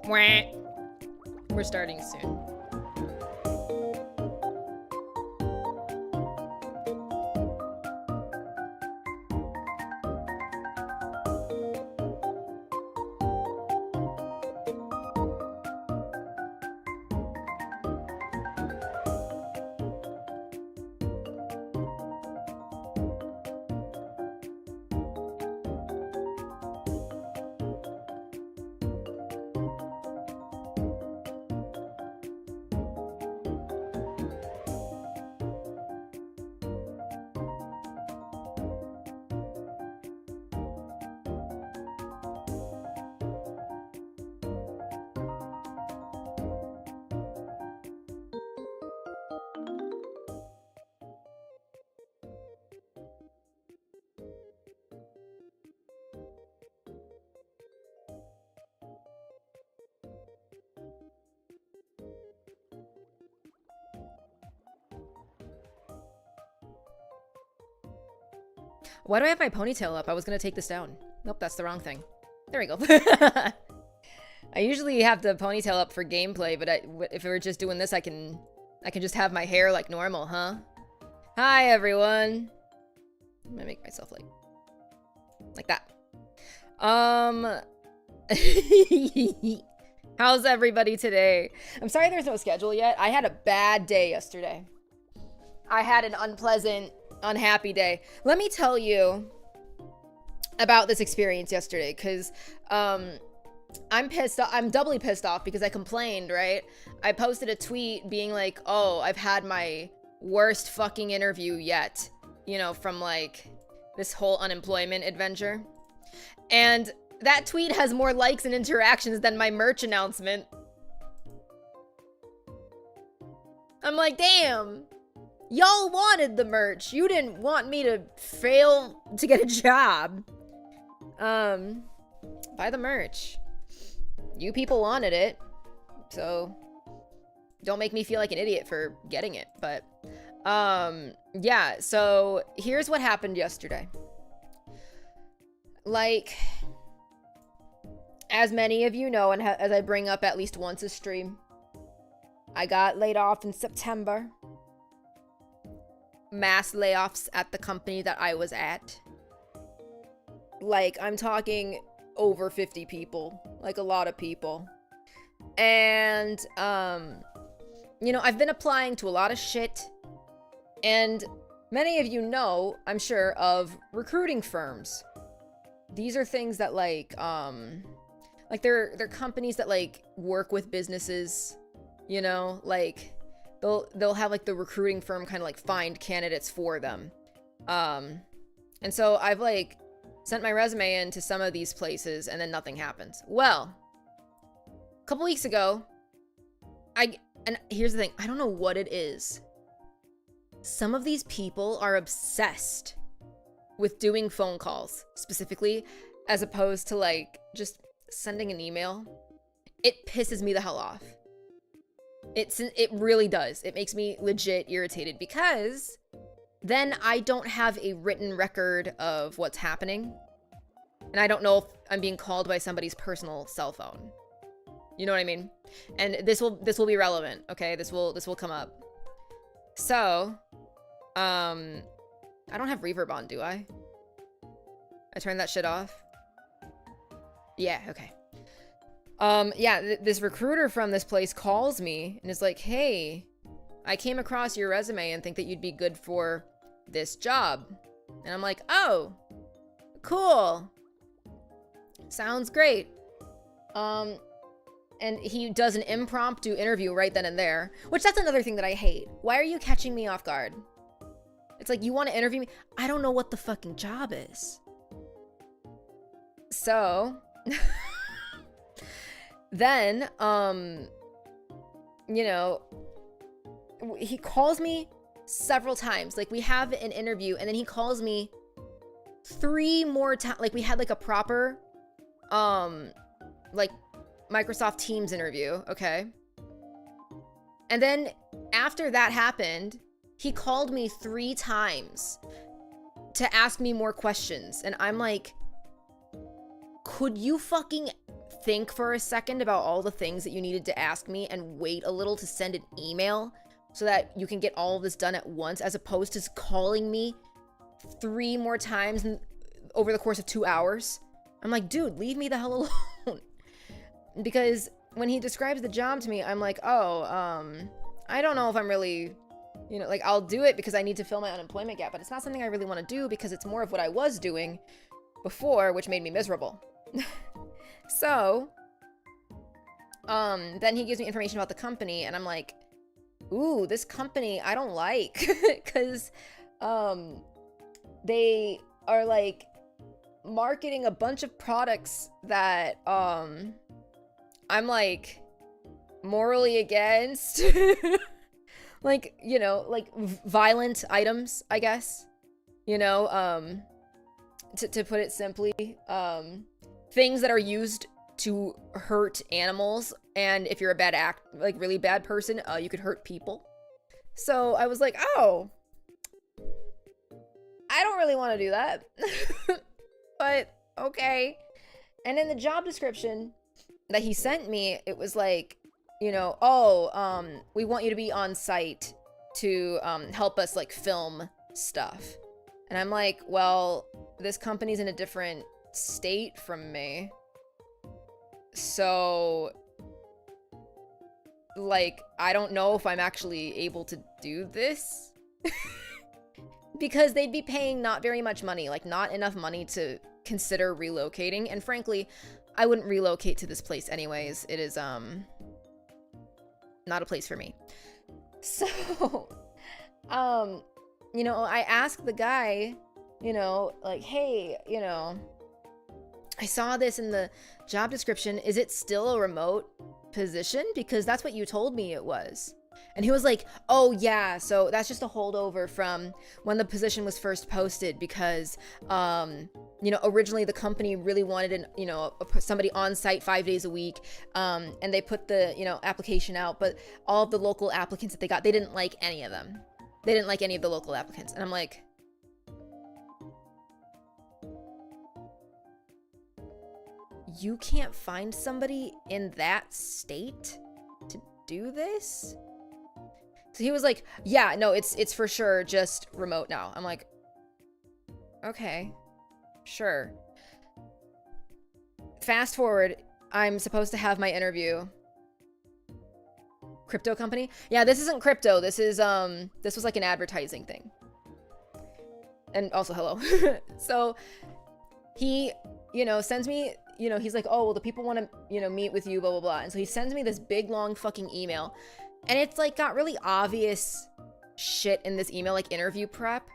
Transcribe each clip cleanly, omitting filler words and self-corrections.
We're starting soon. Why do I have my ponytail up? I was gonna take this down. Nope, that's the wrong thing. There we go. I usually have the ponytail up for gameplay, but if we're just doing this, I can just have my hair like normal, huh? Hi, everyone. I'm gonna make myself like that. How's everybody today? I'm sorry there's no schedule yet. I had a bad day yesterday. I had an unpleasant, unhappy day. Let me tell you about this experience yesterday, because I'm pissed off. I'm doubly pissed off because I complained, right? I posted a tweet being like, oh, I've had my worst fucking interview yet, you know, from like this whole unemployment adventure. And that tweet has more likes and interactions than my merch announcement. I'm like, damn. Y'all wanted the merch. You didn't want me to fail to get a job. Buy the merch. You people wanted it. So don't make me feel like an idiot for getting it. But, yeah. So here's what happened yesterday. Like, as many of you know, and as I bring up at least once a stream, I got laid off in September. Mass layoffs at the company that I was at. Like, I'm talking over 50 people. Like, a lot of people. And, you know, I've been applying to a lot of shit. And many of you know, I'm sure, of recruiting firms. These are things that, like they're companies that, like, work with businesses, you know? Like, they'll have, like, the recruiting firm kind of, like, find candidates for them. And so I've, like, sent my resume in to some of these places, and then nothing happens. Well, a couple weeks ago, and here's the thing, I don't know what it is. Some of these people are obsessed with doing phone calls, specifically, as opposed to, like, just sending an email. It pisses me the hell off. It really does. It makes me legit irritated, because then I don't have a written record of what's happening. And I don't know if I'm being called by somebody's personal cell phone. You know what I mean? And this will be relevant, okay? This will come up. So, I don't have reverb on, do I? I turned that shit off? Yeah, okay. Yeah, this recruiter from this place calls me and is like, hey, I came across your resume and think that you'd be good for this job. And I'm like, oh, cool. Sounds great. And he does an impromptu interview right then and there, which that's another thing that I hate. Why are you catching me off guard? It's like, you want to interview me? I don't know what the fucking job is. So, then, you know, he calls me several times. Like, we have an interview, and then he calls me 3 more times. Like, we had, like, a proper, like, Microsoft Teams interview, okay? And then, after that happened, he called me 3 times to ask me more questions. And I'm like, could you fucking think for a second about all the things that you needed to ask me and wait a little to send an email so that you can get all of this done at once, as opposed to calling me 3 more times over the course of 2 hours. I'm like, dude, leave me the hell alone. Because when he describes the job to me, I'm like, oh, I don't know if I'm really, you know, like, I'll do it because I need to fill my unemployment gap, but it's not something I really want to do because it's more of what I was doing before, which made me miserable. So, then he gives me information about the company, and I'm like, ooh, this company I don't like, because, they are, like, marketing a bunch of products that, I'm, like, morally against. Like, you know, like, violent items, I guess. You know, to put it simply, things that are used to hurt animals, and if you're a bad really bad person, you could hurt people. So I was like, oh, I don't really want to do that. But okay. And in the job description that he sent me, it was like, you know, oh, we want you to be on site to help us, like, film stuff. And I'm like, well, this company's in a different state from me, so, like, I don't know if I'm actually able to do this. Because they'd be paying not very much money, like, not enough money to consider relocating, and frankly, I wouldn't relocate to this place anyways. It is not a place for me. So you know, I asked the guy, you know, like, hey, you know, I saw this in the job description. Is it still a remote position? Because that's what you told me it was. And he was like, oh yeah, so that's just a holdover from when the position was first posted, because, you know, originally the company really wanted somebody on site 5 days a week, and they put the, you know, application out, but all of the local applicants that they got, they didn't like any of them. They didn't like any of the local applicants. And I'm like, you can't find somebody in that state to do this? So he was like, yeah, no, it's for sure just remote now. I'm like, okay, sure. Fast forward, I'm supposed to have my interview. Crypto company? Yeah, this isn't crypto. This is, this was like an advertising thing. And also, hello. So he, you know, sends me, you know, he's like, oh, well, the people want to, you know, meet with you, blah, blah, blah. And so he sends me this big, long fucking email. And it's, like, got really obvious shit in this email, like interview prep.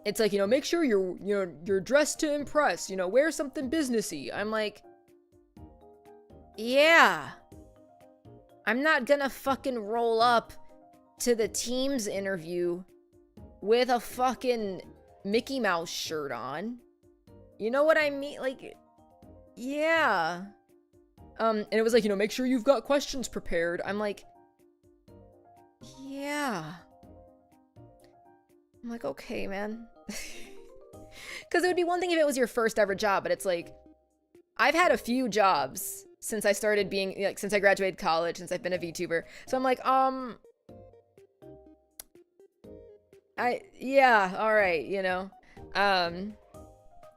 It's like, you know, make sure you're dressed to impress, you know, wear something businessy. I'm like, yeah. I'm not gonna fucking roll up to the Teams interview with a fucking Mickey Mouse shirt on. You know what I mean? Like, yeah. And it was like, you know, make sure you've got questions prepared. I'm like, yeah. I'm like, okay, man. Because it would be one thing if it was your first ever job, but it's like, I've had a few jobs since I started being, like, since I graduated college, since I've been a VTuber. So I'm like, yeah, all right, you know.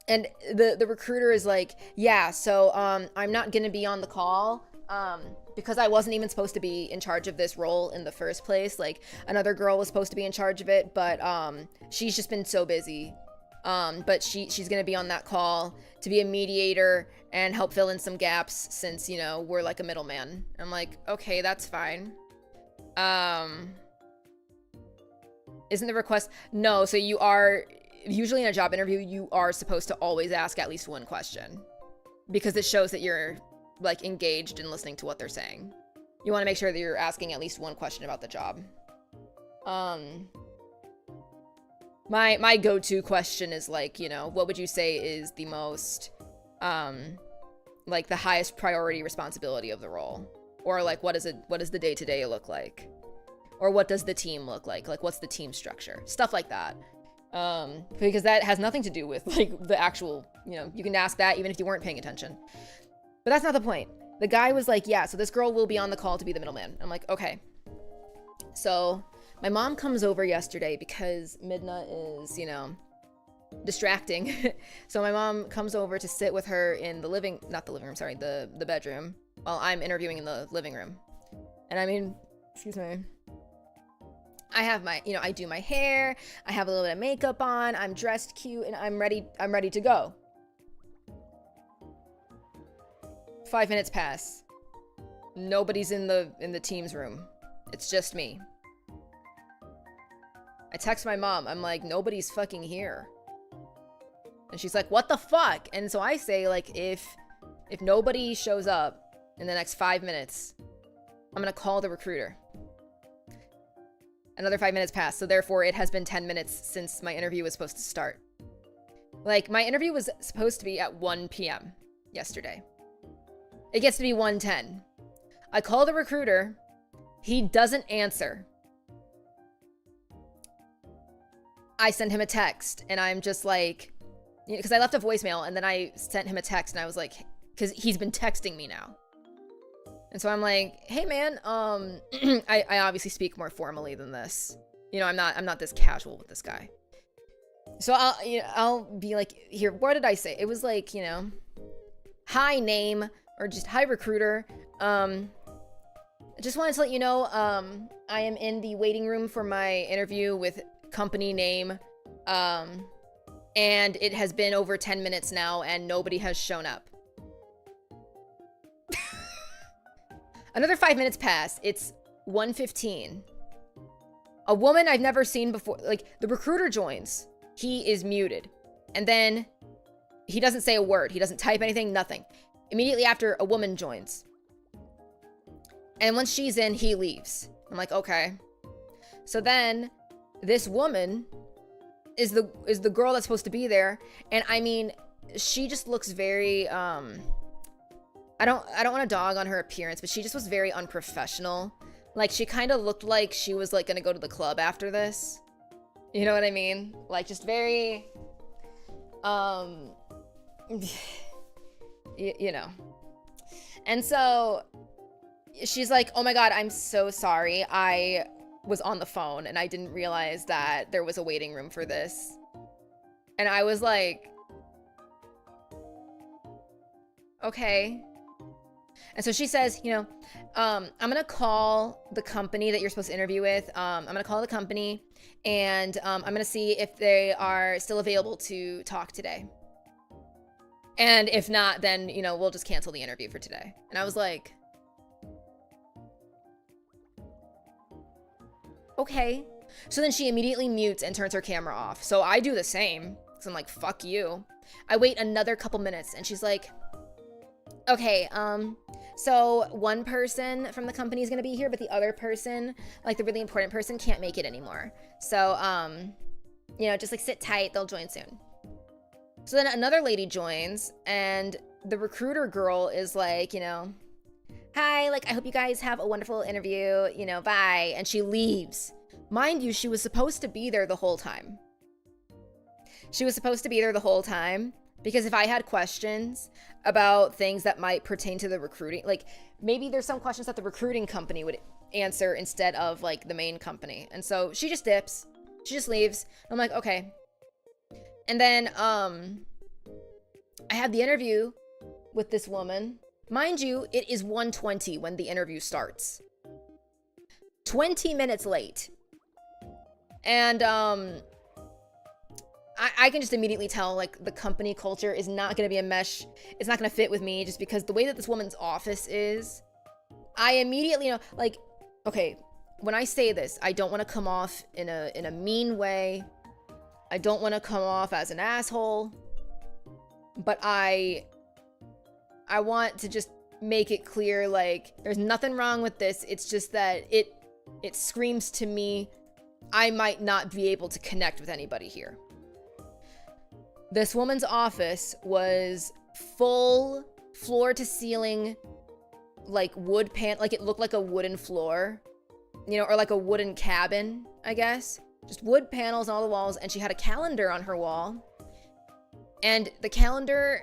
And the recruiter is like, yeah, so, I'm not gonna be on the call, because I wasn't even supposed to be in charge of this role in the first place. Like, another girl was supposed to be in charge of it, but, she's just been so busy. But she's gonna be on that call to be a mediator and help fill in some gaps since, you know, we're like a middleman. I'm like, okay, that's fine. Isn't the request? No, so you are, usually in a job interview, you are supposed to always ask at least one question, because it shows that you're, like, engaged in listening to what they're saying. You want to make sure that you're asking at least one question about the job. My go-to question is, like, you know, what would you say is the most, like, the highest priority responsibility of the role? Or, like, what does the day-to-day look like? Or what does the team look like? Like, what's the team structure? Stuff like that. Because that has nothing to do with, like, the actual, you know, you can ask that even if you weren't paying attention. But that's not the point. The guy was like, yeah, so this girl will be on the call to be the middleman. I'm like, okay. So my mom comes over yesterday because Midna is, you know, distracting. So my mom comes over to sit with her in the the bedroom while I'm interviewing in the living room. And I mean, excuse me, I have my, you know, I do my hair, I have a little bit of makeup on, I'm dressed cute, and I'm ready to go. 5 minutes pass. Nobody's in the team's room. It's just me. I text my mom. I'm like, nobody's fucking here. And she's like, what the fuck? And so I say, like, if nobody shows up in the next 5 minutes, I'm gonna call the recruiter. Another 5 minutes pass. So therefore it has been 10 minutes since my interview was supposed to start. Like, my interview was supposed to be at 1 p.m. yesterday. It gets to be 1:10. I call the recruiter. He doesn't answer. I send him a text, and I'm just like, you know, because I left a voicemail, and then I sent him a text, and I was like, because he's been texting me now. And so I'm like, hey man, I obviously speak more formally than this. You know, I'm not this casual with this guy. So I'll be like, here, what did I say? It was like, you know, hi name, or just hi recruiter. I just wanted to let you know, I am in the waiting room for my interview with company name. And it has been over 10 minutes now and nobody has shown up. Another 5 minutes pass. It's 1:15. A woman I've never seen before, like, the recruiter joins. He is muted. And then he doesn't say a word. He doesn't type anything, nothing. Immediately after, a woman joins. And once she's in, he leaves. I'm like, okay. So then this woman is the girl that's supposed to be there. And I mean, she just looks very, I don't want to dog on her appearance, but she just was very unprofessional. Like, she kind of looked like she was, like, gonna go to the club after this. You know what I mean? Like, just very, you know. And so she's like, oh my God, I'm so sorry. I was on the phone and I didn't realize that there was a waiting room for this. And I was like, okay. And so she says, you know, I'm going to call the company that you're supposed to interview with. I'm going to call the company and I'm going to see if they are still available to talk today. And if not, then, you know, we'll just cancel the interview for today. And I was like, okay. So then she immediately mutes and turns her camera off. So I do the same. So I'm like, fuck you. I wait another couple minutes and she's like, okay, so one person from the company is going to be here, but the other person, like the really important person, can't make it anymore. So, you know, just like sit tight. They'll join soon. So then another lady joins and the recruiter girl is like, you know, hi, like, I hope you guys have a wonderful interview, you know, bye. And she leaves. Mind you, she was supposed to be there the whole time. She was supposed to be there the whole time because if I had questions about things that might pertain to the recruiting, like maybe there's some questions that the recruiting company would answer instead of like the main company. And so she just dips. She just leaves. I'm like, okay. And then I had the interview with this woman. Mind you, it is 1:20 when the interview starts. 20 minutes late. And I can just immediately tell, like, the company culture is not going to be a mesh. It's not going to fit with me just because the way that this woman's office is, I immediately know, like, okay, when I say this, I don't want to come off in a mean way. I don't want to come off as an asshole, but I want to just make it clear, like, there's nothing wrong with this. It's just that it screams to me I might not be able to connect with anybody here. This woman's office was full floor to ceiling, like wood like it looked like a wooden floor, you know, or like a wooden cabin, I guess. Just wood panels on all the walls, and she had a calendar on her wall. And the calendar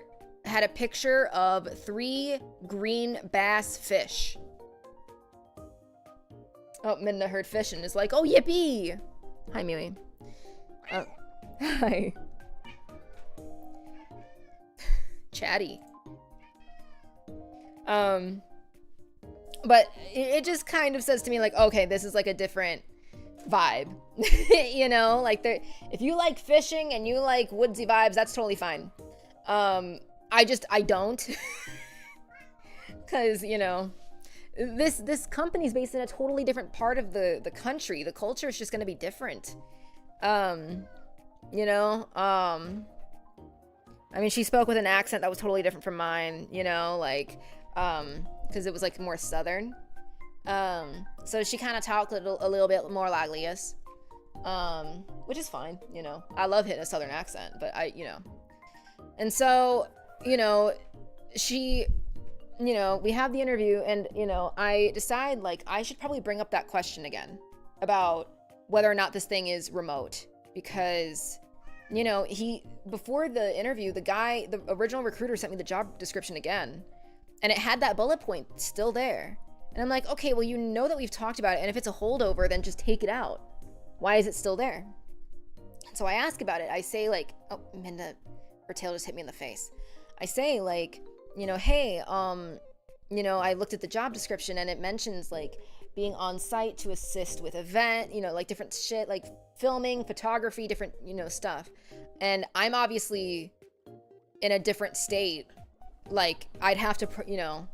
had a picture of 3 green bass fish. Oh, Minna heard fish and is like, oh, yippee! Hi, Mimi. Oh, hi. Chatty. But it just kind of says to me, like, okay, this is like a different vibe. You know, like, if you like fishing and you like woodsy vibes, that's totally fine. I don't. Because, you know, this company's based in a totally different part of the country. The culture is just going to be different. You know, I mean, she spoke with an accent that was totally different from mine, you know, like, because it was like more southern. So she kind of talked a little bit more like this, which is fine, you know. I love hitting a southern accent, but you know. And so, you know, you know, we have the interview, and, you know, I decide, like, I should probably bring up that question again about whether or not this thing is remote, because, you know, before the interview, the original recruiter sent me the job description again, and it had that bullet point still there. And I'm like, okay, well, you know that we've talked about it, and if it's a holdover, then just take it out. Why is it still there? So I ask about it. I say, like, oh, Minda, her tail just hit me in the face. I say, like, you know, hey, you know, I looked at the job description and it mentions, like, being on site to assist with event, you know, like different shit, like filming, photography, different, you know, stuff. And I'm obviously in a different state. Like, I'd have to, you know,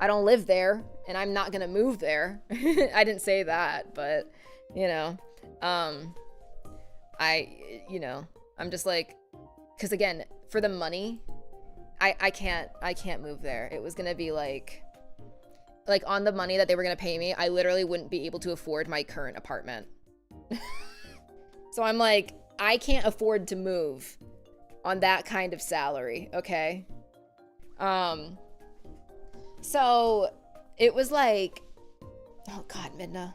I don't live there and I'm not gonna move there. I didn't say that, but, you know, you know, I'm just like, because again, for the money, I can't move there. It was gonna be like on the money that they were gonna pay me, I literally wouldn't be able to afford my current apartment. So I'm like, I can't afford to move on that kind of salary, okay? So it was like, oh God, Midna.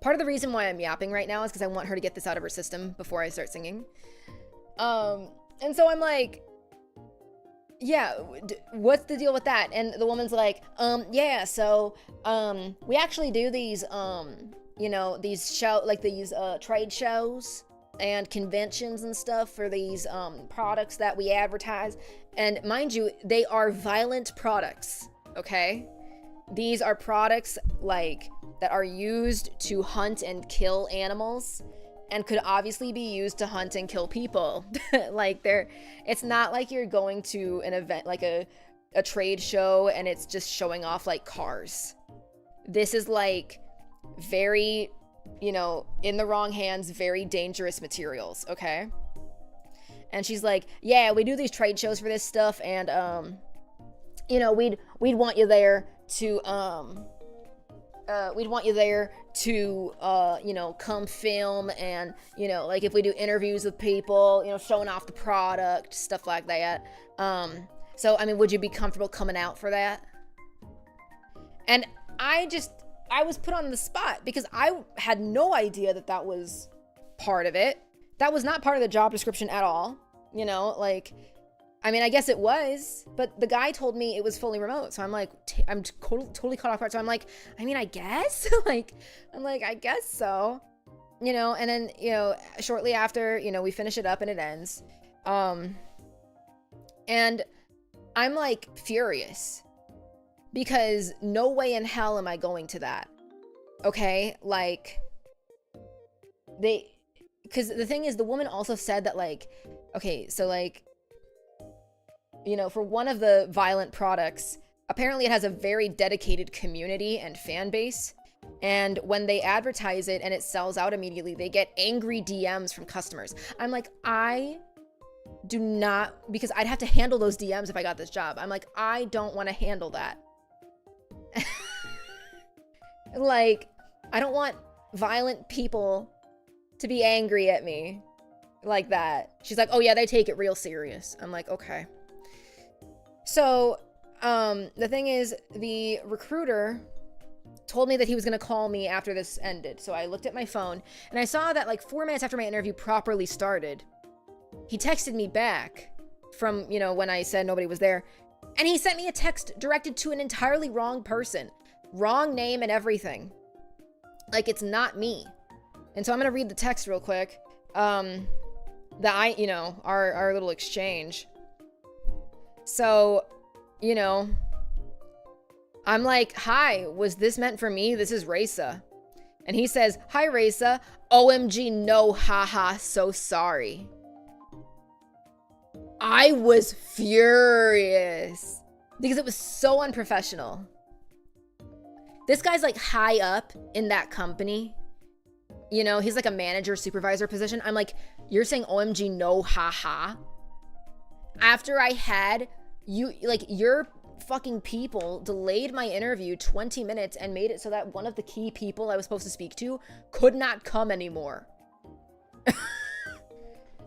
Part of the reason why I'm yapping right now is because I want her to get this out of her system before I start singing. And so I'm like, yeah, what's the deal with that? And the woman's like, yeah, so, we actually do these, you know, these trade shows and conventions and stuff for these, products that we advertise. And mind you, they are violent products, okay? These are products, like, that are used to hunt and kill animals, and could obviously be used to hunt and kill people. Like, it's not like you're going to an event, like a trade show, and it's just showing off, like, cars. This is, like, very, you know, in the wrong hands, very dangerous materials, okay? And she's like, yeah, we do these trade shows for this stuff, and, you know, we'd want you there to, you know, come film, and, you know, like, if we do interviews with people, you know, showing off the product, stuff like that. So, I mean, would you be comfortable coming out for that? And I was put on the spot because I had no idea that was part of it. That was not part of the job description at all. You know, like, I mean, I guess it was, but the guy told me it was fully remote. So I'm like, I'm totally caught off guard. So I'm like, I mean, I guess, I guess so, you know. And then, you know, shortly after, you know, we finish it up and it ends. And I'm like furious because no way in hell am I going to that. Okay. Like, because the thing is, the woman also said that, like, okay, so, like, you know, for one of the violent products, apparently it has a very dedicated community and fan base. And when they advertise it and it sells out immediately, they get angry DMs from customers. I'm like, I do not, because I'd have to handle those DMs if I got this job. I'm like, I don't want to handle that. Like, I don't want violent people to be angry at me like that. She's like, oh yeah, they take it real serious. I'm like, okay. So, the thing is, the recruiter told me that he was going to call me after this ended. So I looked at my phone and I saw that, like, 4 minutes after my interview properly started, he texted me back from, you know, when I said nobody was there. And he sent me a text directed to an entirely wrong person. Wrong name and everything. Like, it's not me. And so I'm going to read the text real quick. You know, our little exchange. So, you know, I'm like, hi, was this meant for me? This is Reisa. And he says, hi, Reisa. OMG, no, haha, so sorry. I was furious because it was so unprofessional. This guy's like high up in that company. You know, he's like a manager, supervisor position. I'm like, you're saying OMG, no, haha. After I had you, like, your fucking people delayed my interview 20 minutes and made it so that one of the key people I was supposed to speak to could not come anymore.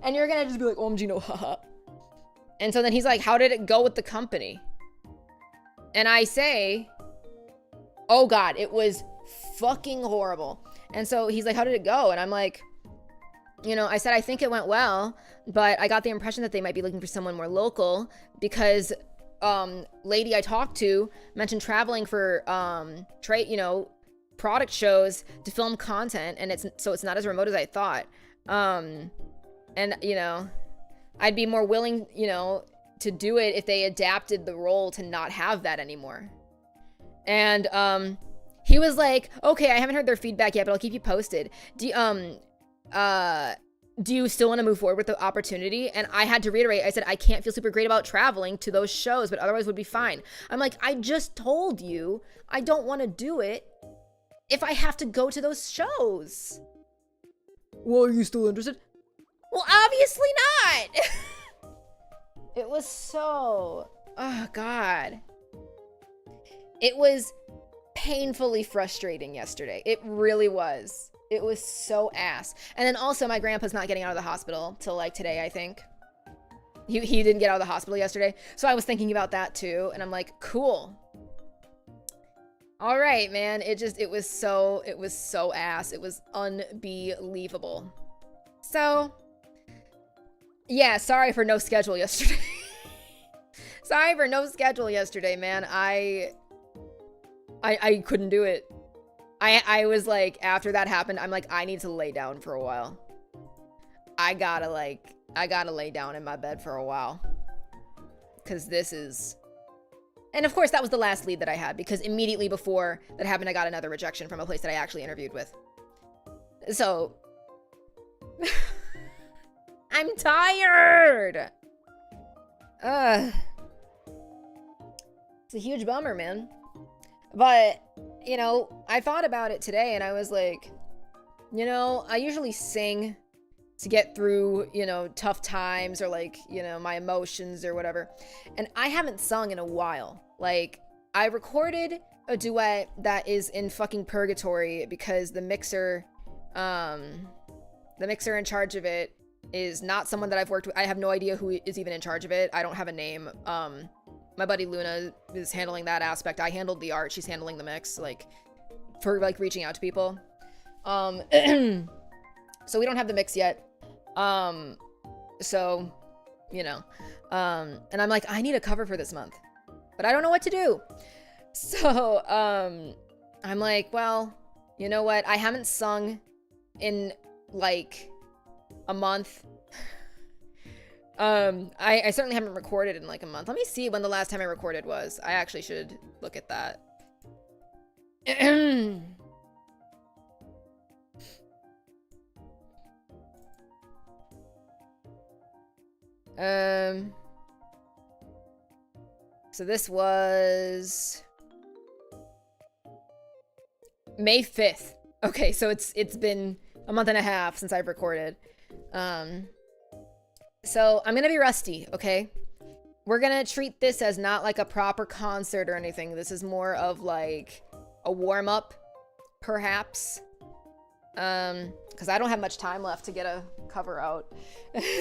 And you're gonna just be like, OMG, no, haha. And so then he's like, how did it go with the company? And I say, oh God, it was fucking horrible. And so he's like, how did it go? And I'm like, you know, I said, I think it went well, but I got the impression that they might be looking for someone more local because lady I talked to mentioned traveling for you know, product shows to film content, and it's not as remote as I thought. And you know, I'd be more willing, you know, to do it if they adapted the role to not have that anymore. And he was like, okay, I haven't heard their feedback yet, but I'll keep you posted. Do you still want to move forward with the opportunity? And I had to reiterate, I said, I can't feel super great about traveling to those shows, but otherwise would be fine. I'm like, I just told you I don't want to do it if I have to go to those shows. Well, are you still interested? Well, obviously not. It was so, oh God. It was painfully frustrating yesterday. It really was. It was so ass. And then also my grandpa's not getting out of the hospital till like today, I think. He didn't get out of the hospital yesterday. So I was thinking about that too. And I'm like, cool. All right, man. It was so ass. It was unbelievable. So yeah, sorry for no schedule yesterday. Sorry for no schedule yesterday, man. I couldn't do it. I was like, after that happened, I'm like, I need to lay down for a while. I gotta lay down in my bed for a while. Cause this is, and of course that was the last lead that I had, because immediately before that happened, I got another rejection from a place that I actually interviewed with. So, I'm tired. It's a huge bummer, man. But, you know, I thought about it today and I was like, you know, I usually sing to get through, you know, tough times or like, you know, my emotions or whatever. And I haven't sung in a while. Like, I recorded a duet that is in fucking purgatory because the mixer in charge of it is not someone that I've worked with. I have no idea who is even in charge of it. I don't have a name. My buddy Luna is handling that aspect. I handled the art. She's handling the mix, like, for, like, reaching out to people. So we don't have the mix yet. So, you know. And I'm like, I need a cover for this month. But I don't know what to do. So, I'm like, well, you know what? I haven't sung in, like, a month. I certainly haven't recorded in like a month. Let me see when the last time I recorded was. I actually should look at that. So this was May 5th. Okay, so it's been a month and a half since I've recorded. So I'm gonna be rusty, okay? We're gonna treat this as not like a proper concert or anything. This is more of like a warm-up, perhaps. Because I don't have much time left to get a cover out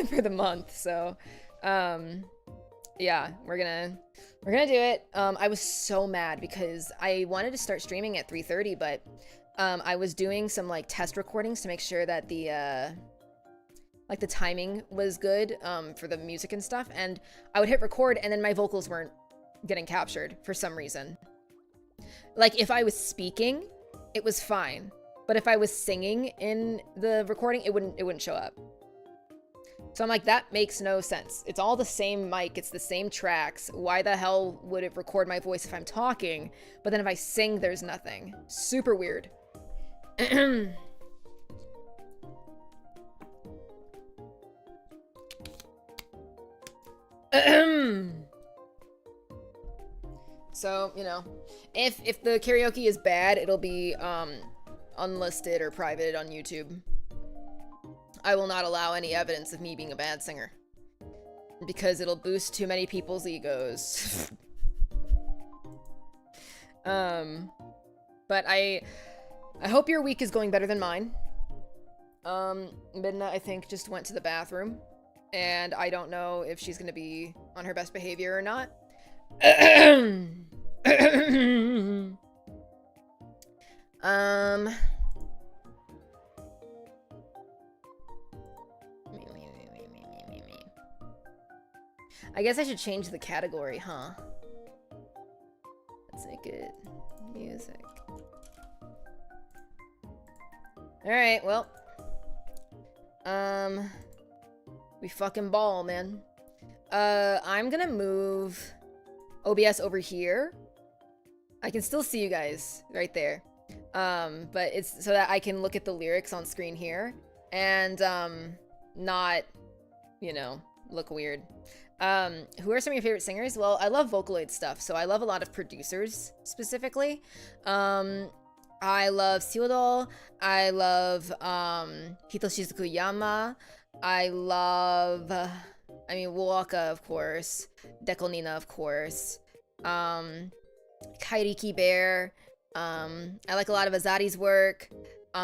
for the month. So, yeah, we're gonna do it. I was so mad because I wanted to start streaming at 3:30, but I was doing some like test recordings to make sure that the Like the timing was good for the music and stuff, and I would hit record and then my vocals weren't getting captured for some reason. Like if I was speaking, it was fine, but if I was singing in the recording, it wouldn't show up. So I'm like, that makes no sense. It's all the same mic, it's the same tracks. Why the hell would it record my voice if I'm talking, but then if I sing, there's nothing? Super weird. So, you know, if the karaoke is bad, it'll be unlisted or private on YouTube. I will not allow any evidence of me being a bad singer, because it'll boost too many people's egos. But I hope your week is going better than mine. Midna, I think, just went to the bathroom, and I don't know if she's gonna be on her best behavior or not. I guess I should change the category, huh? Let's make it music. Alright, well. We fucking ball, man. I'm gonna move OBS over here. I can still see you guys right there. But it's so that I can look at the lyrics on screen here and not, you know, look weird. Who are some of your favorite singers? Well, I love Vocaloid stuff, so I love a lot of producers specifically. I love Seodo. I love Hitoshizuku Yama. I love Waka, of course. Dekolnina, of course. Kairiki Bear. I like a lot of Azari's work. You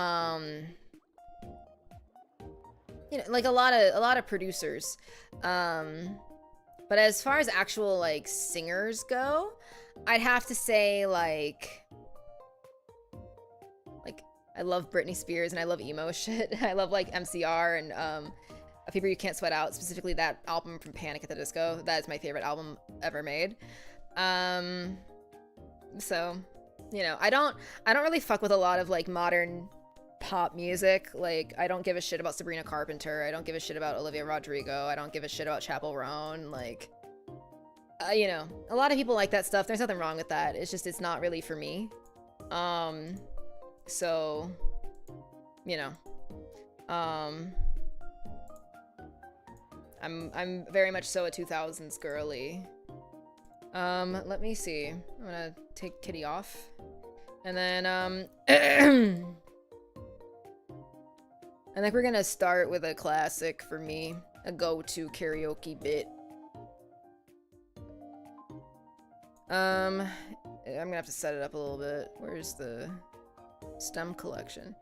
know, like a lot of producers. But as far as actual like singers go, I'd have to say like I love Britney Spears and I love emo shit. I love like MCR and A Fever You Can't Sweat Out, specifically that album from Panic at the Disco. That is my favorite album ever made. So, you know, I don't really fuck with a lot of like modern pop music. Like, I don't give a shit about Sabrina Carpenter. I don't give a shit about Olivia Rodrigo. I don't give a shit about Chappell Roan. Like, you know, a lot of people like that stuff. There's nothing wrong with that. It's just, it's not really for me. So, you know, I'm very much so a 2000s girly. Let me see. I'm gonna take Kitty off. And then, I think we're gonna start with a classic for me, a go-to karaoke bit. I'm gonna have to set it up a little bit. Where's the stem collection?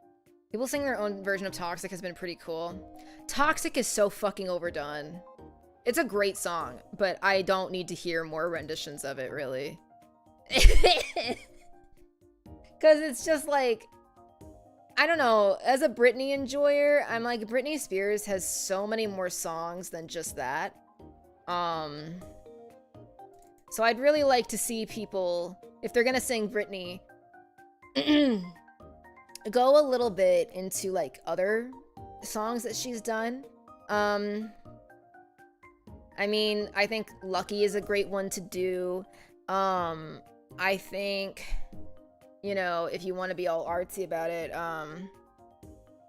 People sing their own version of Toxic has been pretty cool. Toxic is so fucking overdone. It's a great song, but I don't need to hear more renditions of it, really. Because it's just like, I don't know, as a Britney enjoyer, I'm like, Britney Spears has so many more songs than just that. So I'd really like to see people, if they're gonna sing Britney, go a little bit into like other songs that she's done. I mean, I think Lucky is a great one to do. I think, you know, if you want to be all artsy about it,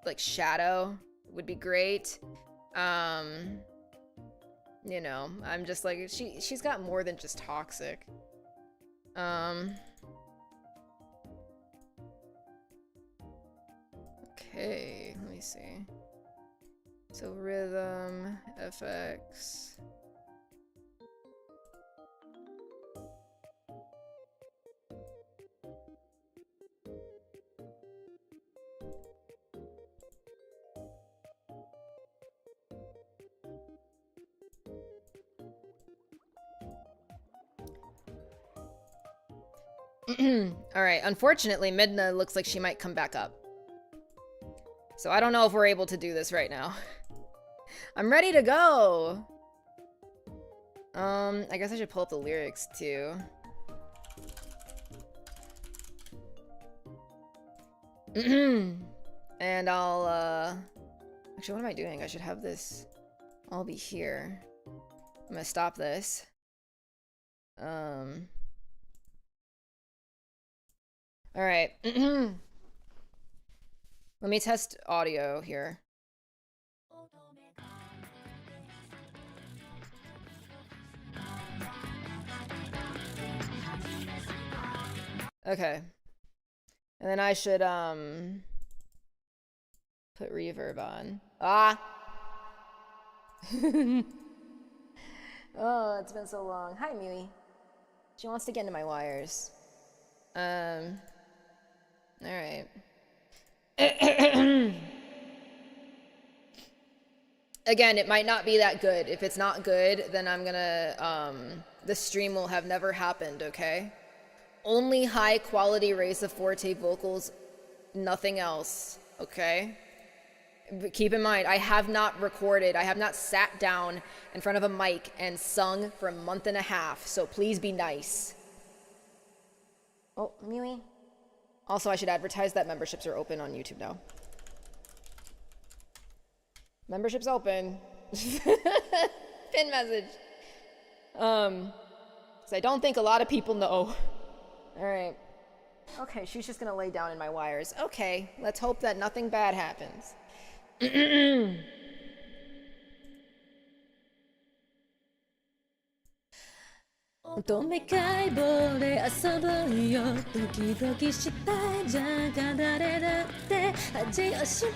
like Shadow would be great. You know, I'm just like, she's got more than just Toxic. Okay, let me see. So rhythm, FX. Alright, unfortunately, Midna looks like she might come back up. So I don't know if we're able to do this right now. I'm ready to go. I guess I should pull up the lyrics too. And I'll, actually, what am I doing? I should have this all be here. I'm gonna stop this. Alright. Let me test audio here. Okay. And then I should, put reverb on. Ah! Oh, it's been so long. Hi, Mui. She wants to get into my wires. Alright. Again, it might not be that good. If it's not good, then I'm gonna, the stream will have never happened, okay? Only high quality Reisa Forte vocals, nothing else, okay? But keep in mind, I have not recorded, I have not sat down in front of a mic and sung for a month and a half, so please be nice. Oh, Mui. Also, I should advertise that memberships are open on YouTube now. Memberships open. Pin message. So I don't think a lot of people know. Alright. Okay, she's just gonna lay down in my wires. Okay, let's hope that nothing bad happens.乙女解剖で遊ぶよドキドキしたいじゃが誰だって味をしたい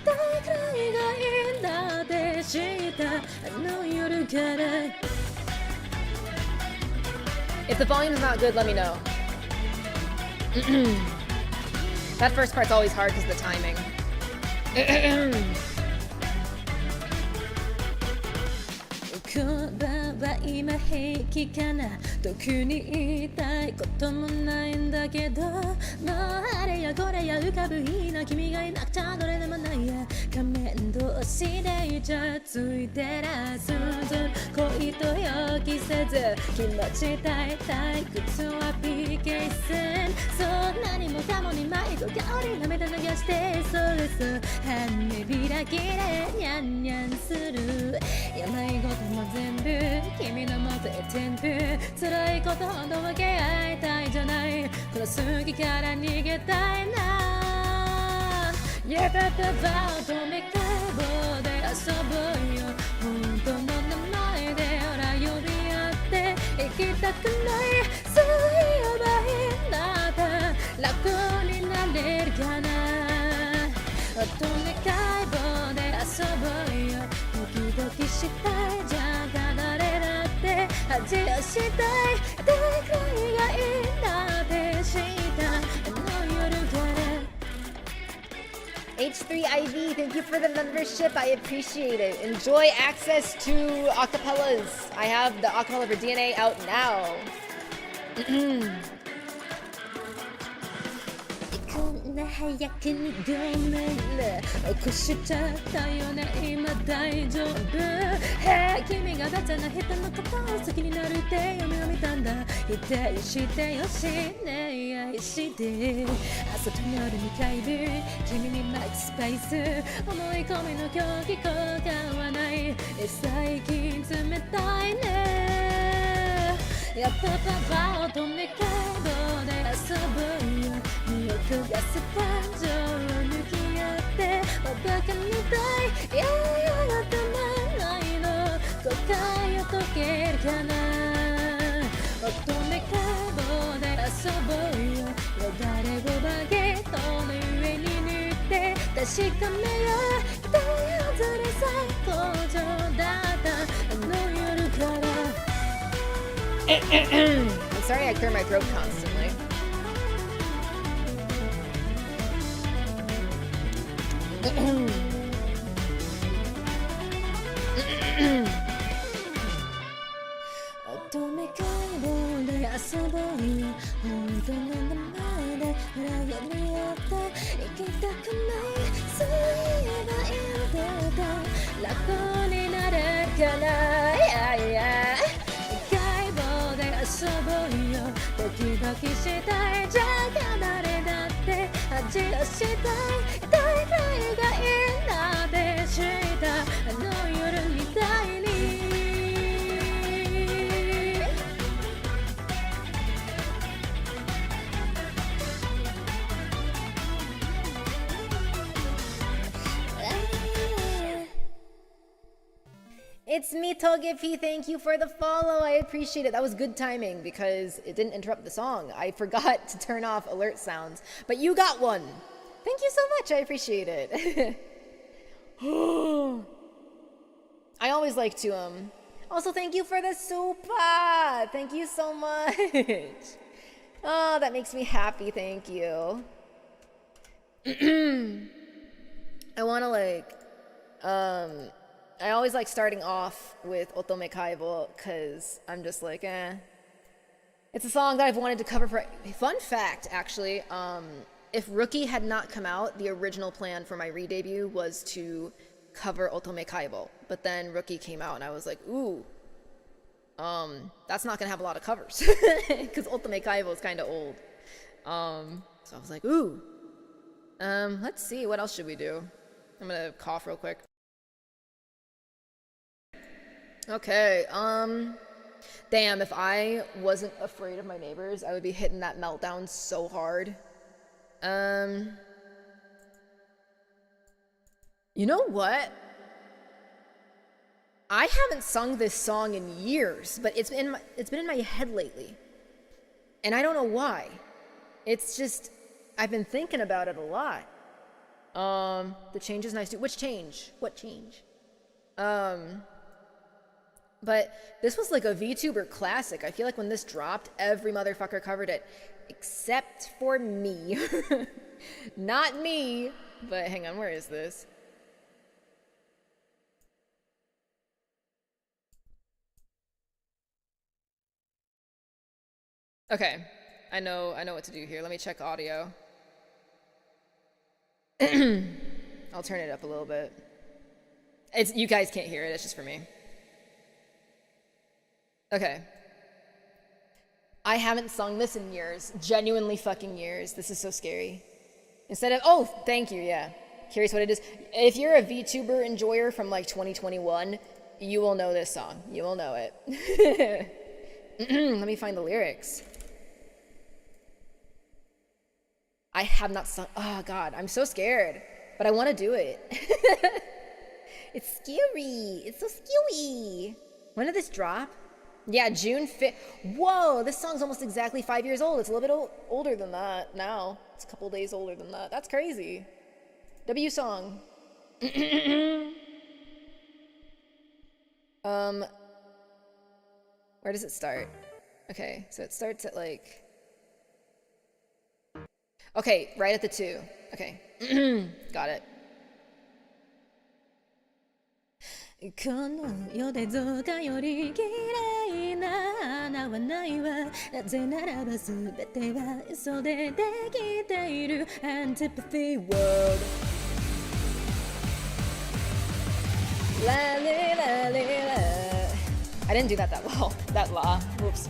どれくらいがいいんだって知ったあの夜から If the volume's not good, let me know. That first part's always hard because of the timing. 言葉は今平気かな特に言いたいこともないんだけどもうあれやこれや浮かぶいいな君がいなくちゃどれでもないや仮面同士でイチャついてらすず恋と予期せず気持ち大退屈は PK 戦そう何もかもに毎度香り涙流してそうそう半目開きでニャンニャンする病事も全部君のもとへ全部辛いことほど分け合いたいじゃないこの好きから逃げたいなやばばば乙女解剖で遊ぼうよ本当の名前でほら呼び合って行きたくないそう言えばいいんだった楽になれるかな乙女解剖で遊ぼうよドキドキしたいじゃが誰だって味をしたいどれくらいがいいんだって知ったあの夜から H3IV, thank you for the membership. I appreciate it. Enjoy access to acapellas. I have the acapella for DNA out now. こんな早くにごめんね起こしちゃったよね今大丈夫君がバカな人のことを好きになるって夢を見たんだ否定してよしね愛して朝と夜に帰る君にマックススパイス思い込みの狂気効果はない最近冷たいねやっぱパパ乙女解剖で遊ぶよ見送らせ感情を抜き合ってバカみたいいやいややたまないの誤解を解けるかな乙女解剖で遊ぼうよよだれをバゲットの上に塗って確かめようどういうずれ最高潮だったあの夜から I'm sorry I clear my throat constantly. 楽になれるかな、解剖で遊ぼうよ、ドキドキしたい、じゃあ誰だって恥をしたい、誰がいいなって知ったあの夜みたいに。It's me, Togepi. Thank you for the follow. I appreciate it. That was good timing because it didn't interrupt the song. I forgot to turn off alert sounds, but you got one. Thank you so much. I appreciate it. I always like to Also, thank you for the super. Thank you so much. Oh, that makes me happy. Thank you. I want to I always like starting off with Otome Kaibo because I'm just like, It's a song that I've wanted to cover for... Fun fact, actually, if Rookie had not come out, the original plan for my re-debut was to cover Otome Kaibo. But then Rookie came out and I was like, ooh, that's not going to have a lot of covers because Otome Kaibo is kind of old. So I was like, ooh. Let's see, what else should we do? I'm going to cough real quick. Okay, damn, if I wasn't afraid of my neighbors, I would be hitting that meltdown so hard. You know what? I haven't sung this song in years, but it's been in my head lately. And I don't know why. It's just, I've been thinking about it a lot. The change is nice too. Which change? What change? But this was like a VTuber classic. I feel like when this dropped, every motherfucker covered it. Except for me. Not me. But hang on, where is this? Okay. I know what to do here. Let me check audio. I'll turn it up a little bit. You guys can't hear it, it's just for me. Okay. I haven't sung this in years. Genuinely fucking years. This is so scary. Instead of, oh, thank you, yeah. Curious what it is. If you're a VTuber enjoyer from like 2021, you will know this song. You will know it. Let me find the lyrics. I have not sung, oh God, I'm so scared. But I want to do it. It's scary. It's so scary. When did this drop? Yeah, June 5th. Whoa, this song's almost exactly 5 years old. It's a little bit older than that now. It's a couple days older than that. That's crazy. W song. Where does it start? Okay, so it starts at like... Okay, right at the 2. Okay. Got it. この世で造花より綺麗な花はないわ。なぜならば全ては嘘でできている Antipathy world. La li la li la. I didn't do that well. That la. Whoops.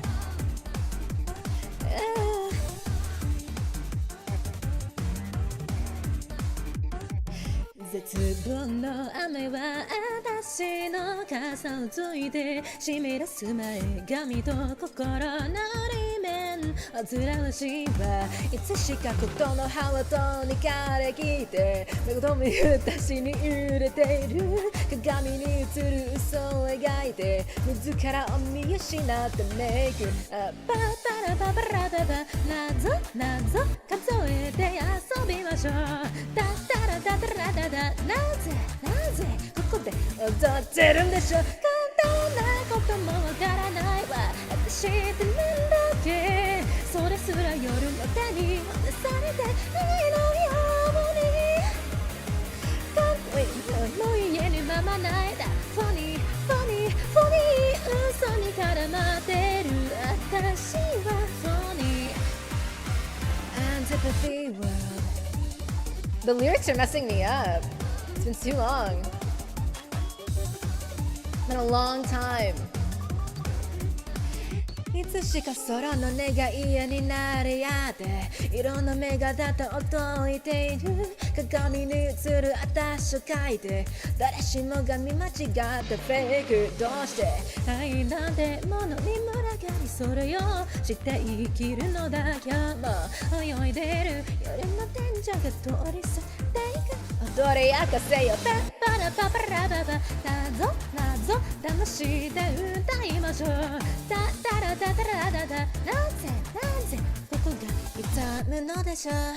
絶望の雨は私の傘をついて湿らす前髪と心の裏面煩わしいわいつしかことの葉はとにかれきて目ごとみ私に揺れている鏡に映る嘘を描いて自らを見失ってメイクパパラパパラパパ謎数えて遊びましょうタタラタタラタタなぜここで踊ってるんでしょう簡単なこともわからないわ私ってなんだっけそれすら夜の手に渡されてないのようにかっこいいもう家にままないだフォニー嘘に絡まってる私はフォニー Antipathy world. The lyrics are messing me up. It's been too long. been a long time. いつしか空の願い家になり合って色の目がだと驚いている鏡に映る私を描いて誰しもが見間違ってフェイクどうして愛なんてものに群がりそれをして生きるのだ今日も泳いでる夜の天井が通り過ぎていく踊り明かせよパラパパラババ謎謎騙して歌いましょうタラタラダダなぜここが痛むのでしょう散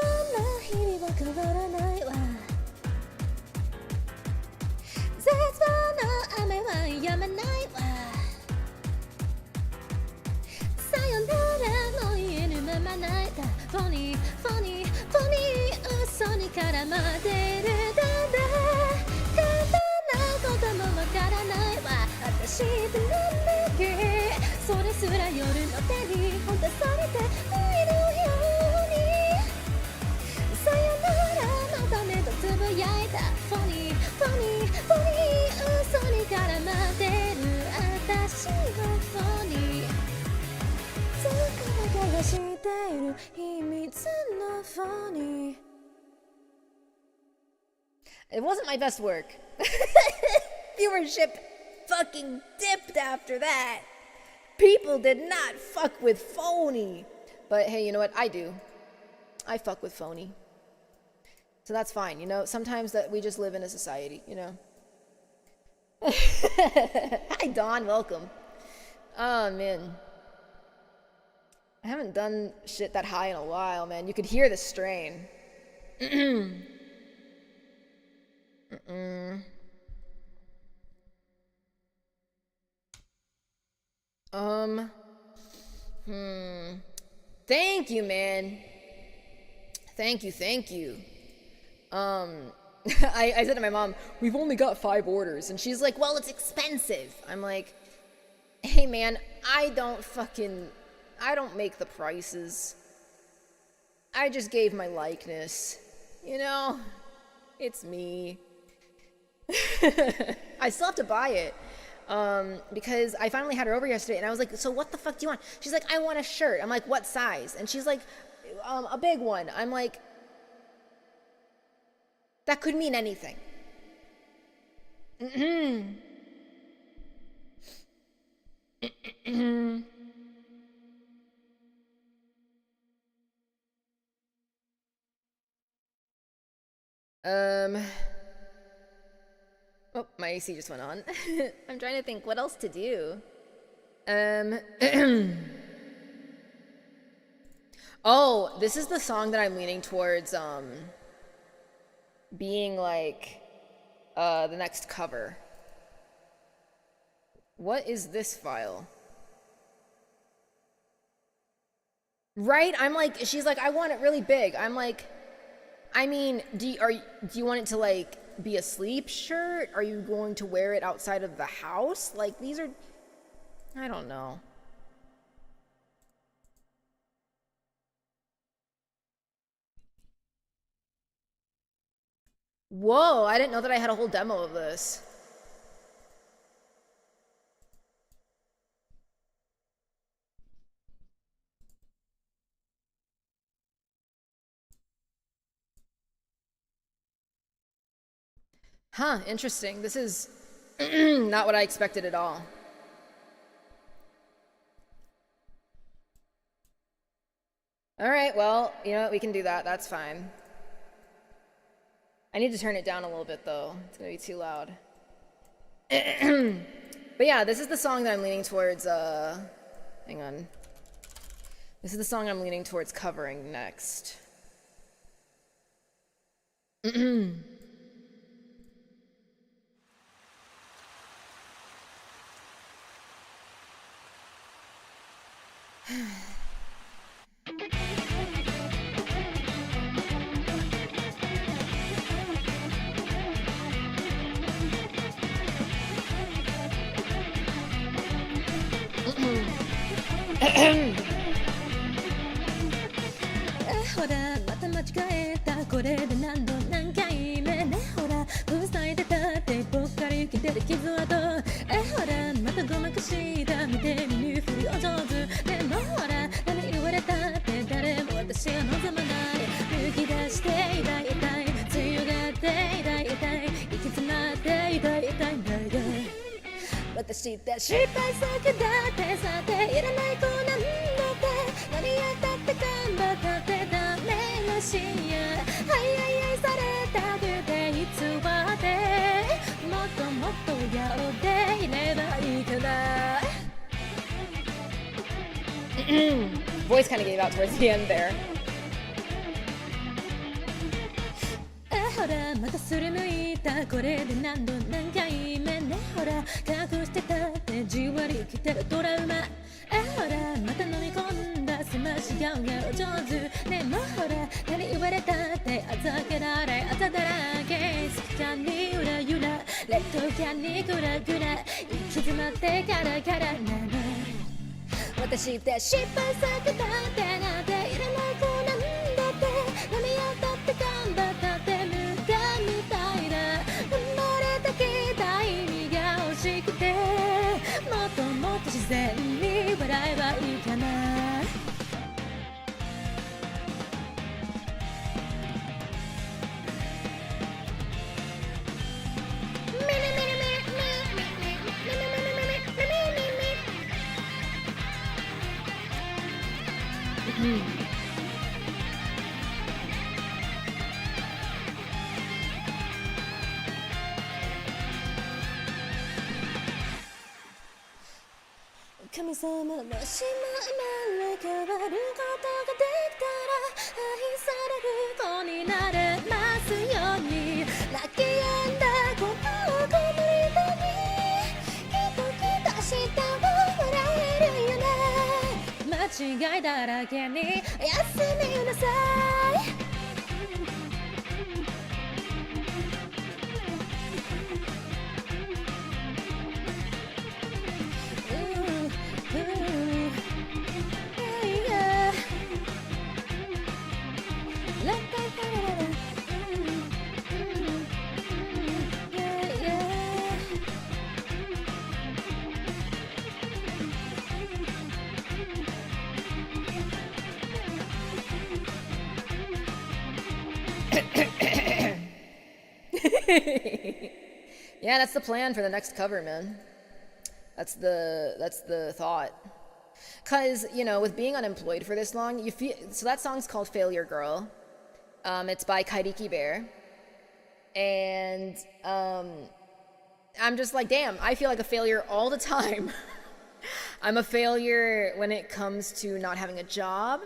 々な日々は変わらないわ絶望の雨は止まないわさよならも言えぬまま泣いたフォニー嘘に絡まってるだ簡単なこともわからないわ私ってなんだっけそれすら夜の手にほだされているようにさよならまたねとつぶやいたフォニー嘘に絡まってる私はフォニー探している秘密のフォニー It wasn't my best work. Viewership fucking dipped after that. People did not fuck with phony. But hey, you know what? I do. I fuck with phony. So that's fine, you know? Sometimes that we just live in a society, you know? Hi, Dawn. Welcome. Oh, man. I haven't done shit that high in a while, man. You could hear the strain. Thank you, man. Thank you. I said to my mom, we've only got 5 orders. And she's like, well, it's expensive. I'm like, hey, man, I don't make the prices. I just gave my likeness. You know? It's me. I still have to buy it. Because I finally had her over yesterday and I was like, so what the fuck do you want? She's like, I want a shirt. I'm like, what size? And she's like, a big one. I'm like, that could mean anything. Oh, my AC just went on. I'm trying to think what else to do. Oh, this is the song that I'm leaning towards, being like, the next cover. What is this file? Right? I'm like, she's like, I want it really big. I'm like, I mean, do you want it to like be a sleep shirt? Are you going to wear it outside of the house? Like these are, I don't know. Whoa, I didn't know that I had a whole demo of this. Huh, interesting. This is not what I expected at all. All right, well, you know what? We can do that. That's fine. I need to turn it down a little bit, though. It's going to be too loud. But yeah, this is the song that I'm leaning towards, hang on. This is the song I'm leaning towards covering next. ほらまた間違えたこれで何回目ねほら塞いでたってぽっかり受けてる傷跡ほらまたごまかした見て見ぬふりお上手でもほら何言われたって誰も私は望まない抜き出して痛い痛い強がって痛い痛い行き詰まって痛い痛いんだよ私って失敗作だってさていらない子なんだって何やったって頑張ったってダメらしいやはいされたくて偽ってもっともっとやっていればいいかなVoice kind of gave out towards the end there ほらまたすりむいたこれで何回目ねほら隠してたってじわりきてるトラウマほらまた飲み込んだすまし顔がお上手でもほら何言われたってあざけられあざだらけ好きかにゆらゆらレッドキャンにグラグラ行き詰まってカラカラなの私って失敗作だってなんていらない子なんだって何やったって頑張ったって無駄みたいな生まれたきた意味が欲しくてもっともっと自然に笑えばいいかな神様もしも生まれ変わることができたら愛される子になれますように泣き止んだこの子守りたにきっときっと明日は笑えるよね間違いだらけに休みなさいYeah, that's the plan for the next cover, man. That's the thought. Cause, you know, with being unemployed for this long, you feel so that song's called Failure Girl. It's by Kairiki Bear. And I'm just like, damn, I feel like a failure all the time. I'm a failure when it comes to not having a job.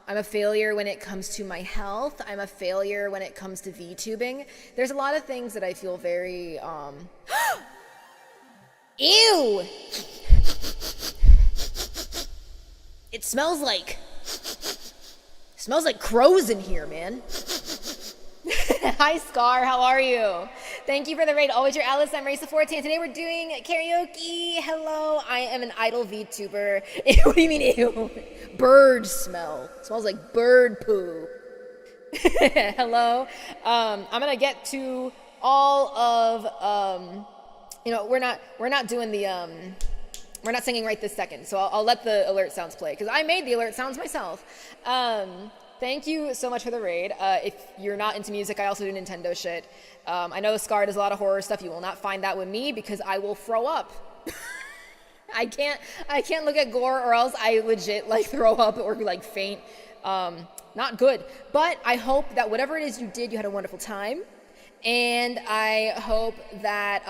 I'm a failure when it comes to my health. I'm a failure when it comes to VTubing. There's a lot of things that I feel very, Ew! It smells like crows in here, man. Hi, Scar. How are you? Thank you for the raid. Always your Alice. I'm Reisa Forte, and today we're doing karaoke. Hello. I am an idol VTuber. What do you mean, ew? Bird smell. It smells like bird poo. Hello. I'm gonna get to all of you know, we're not doing the we're not singing right this second, so I'll let the alert sounds play because I made the alert sounds myself. Thank you so much for the raid. If you're not into music, I also do Nintendo shit. I know Scar does a lot of horror stuff. You will not find that with me because I will throw up. I can't look at gore or else I legit like throw up or like faint. Not good. But I hope that whatever it is you did, you had a wonderful time. And I hope that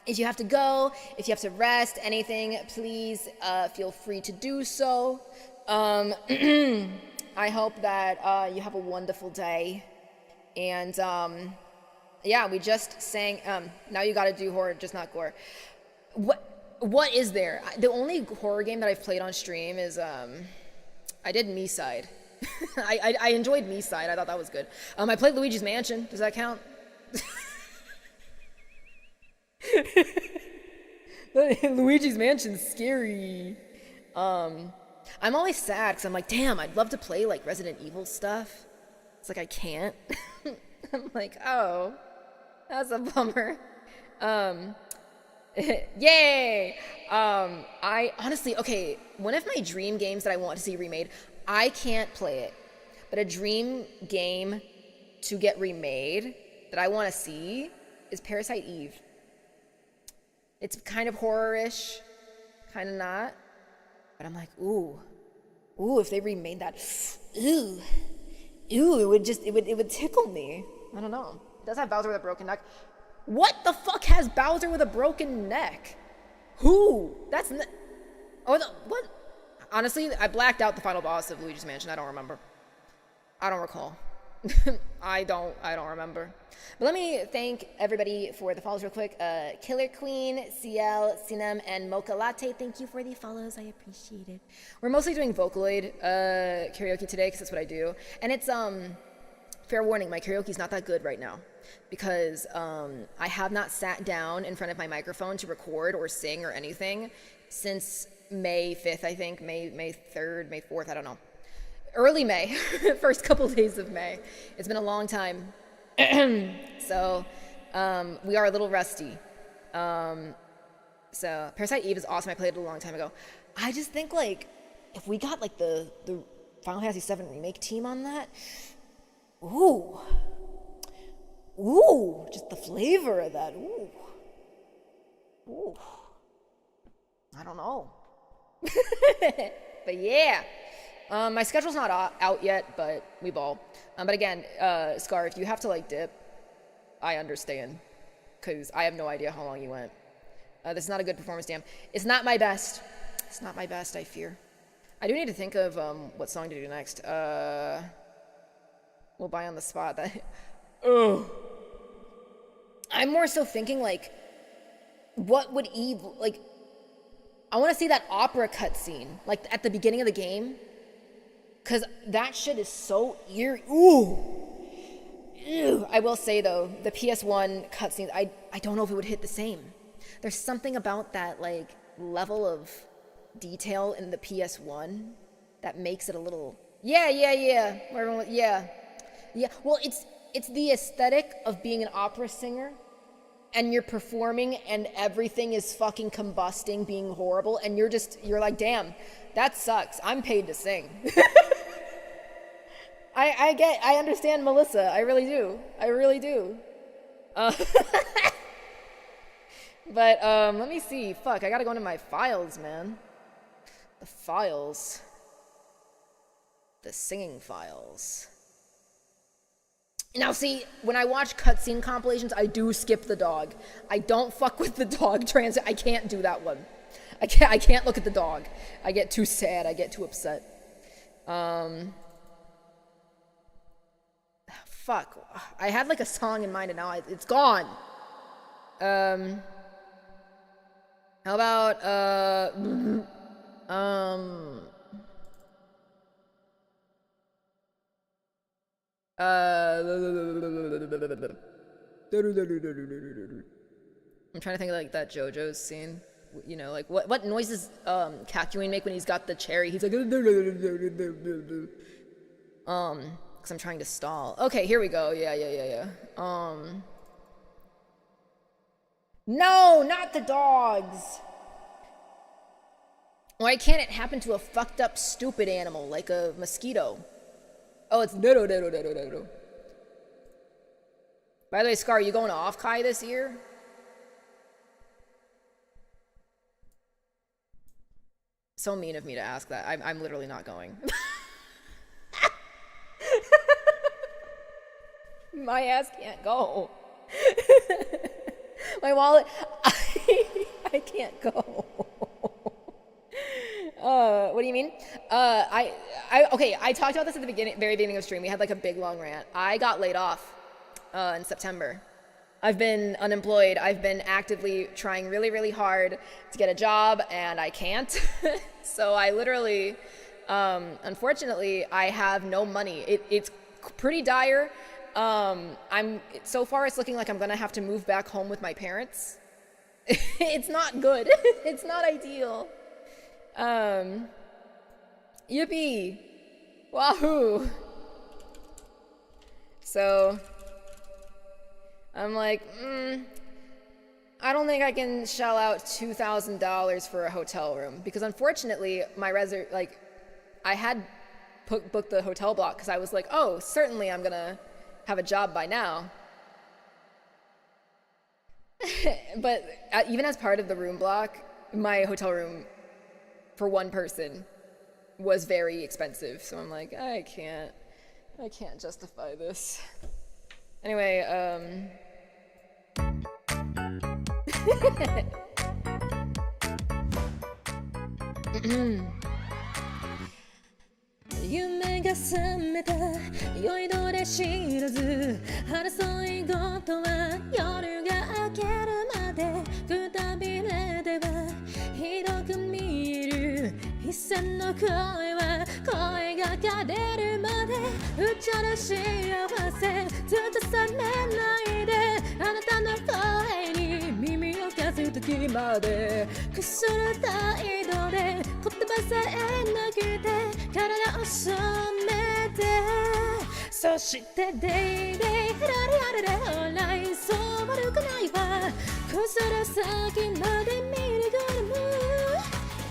if you have to go, if you have to rest, anything, please feel free to do so. I hope that you have a wonderful day. And yeah, we just sang, now you gotta do horror, just not gore. What is there? The only horror game that I've played on stream is, I did Me-Side. I enjoyed Me-Side, I thought that was good. I played Luigi's Mansion, does that count? Luigi's Mansion's scary. I'm always sad because I'm like, damn, I'd love to play like Resident Evil stuff. It's like I can't. I'm like, oh, that's a bummer. Yay! I honestly, okay, one of my dream games that I want to see remade, I can't play it, but a dream game to get remade that I want to see is Parasite Eve. It's kind of horror-ish, kind of not, but I'm like, ooh, if they remade that, ooh, it would tickle me. I don't know. It does have Bowser with a broken neck. What the fuck has Bowser with a broken neck? Who? What? Honestly, I blacked out the final boss of Luigi's Mansion. I don't remember. I don't recall. I don't remember. But let me thank everybody for the follows real quick. Killer Queen, CL, Sinem, and Mocha Latte. Thank you for the follows. I appreciate it. We're mostly doing Vocaloid karaoke today because that's what I do. And it's fair warning, my karaoke's not that good right now because I have not sat down in front of my microphone to record or sing or anything since May 5th, I think. May 3rd, May 4th, I don't know. Early May, first couple days of May. It's been a long time. So we are a little rusty. So Parasite Eve is awesome. I played it a long time ago. I just think like if we got like the Final Fantasy VII remake team on that, ooh, just the flavor of that, ooh. I don't know. But yeah. My schedule's not out yet, but we ball. But again, Scar, if you have to like dip, I understand, because I have no idea how long you went. This is not a good performance, damn. It's not my best. It's not my best, I fear. I do need to think of what song to do next. We'll buy on the spot. Ugh. I'm more so thinking like, what would Eve like? I want to see that opera cutscene, like at the beginning of the game. Because that shit is so eerie. Ooh. Ew. I will say, though, the PS1 cutscenes, I don't know if it would hit the same. There's something about that, like, level of detail in the PS1 that makes it a little... Yeah. Where everyone, yeah. Well, it's the aesthetic of being an opera singer, and you're performing, and everything is fucking combusting, being horrible, and you're like, damn, that sucks. I'm paid to sing. I understand Melissa. I really do. But let me see. Fuck, I gotta go into my files, man. The files. The singing files. Now see, when I watch cutscene compilations, I do skip the dog. I don't fuck with the dog transit. I can't do that one. I can't look at the dog. I get too sad. I get too upset. Fuck. I had like a song in mind and now it's gone. How about I'm trying to think of like that JoJo's scene. You know, like what noises Kakyoin make when he's got the cherry? He's like because I'm trying to stall. Okay, here we go. Yeah. No, not the dogs. Why can't it happen to a fucked up stupid animal like a mosquito? Oh, it's no. By the way, Scar, you going to Off-Kai this year? So mean of me to ask that. I'm literally not going. My ass can't go. My wallet, I can't go. What do you mean? Okay, I talked about this at the very beginning of stream. We had like a big long rant. I got laid off in September. I've been unemployed. I've been actively trying really, really hard to get a job, and I can't. So I literally, unfortunately, I have no money. It's pretty dire. So far it's looking like I'm gonna have to move back home with my parents. It's not good. It's not ideal. Yippee! Wahoo! So, I'm like, I don't think I can shell out $2,000 for a hotel room because unfortunately my I had booked the hotel block because I was like, oh, certainly I'm gonna have a job by now. But even as part of the room block, my hotel room for one person was very expensive. So I'm like, I can't justify this. Anyway,夢が覚めた酔いどれ知らず争い事は夜が明けるまでくたびれではひどく見える一線の声は声が枯れるまでうちゃる幸せずっと冷めないであなたの声に耳を貸す時までくする態度で言葉さえなくて体を染めてそしてデイデイヘラリアレレオラインそう悪くないわくする先まで見るグルム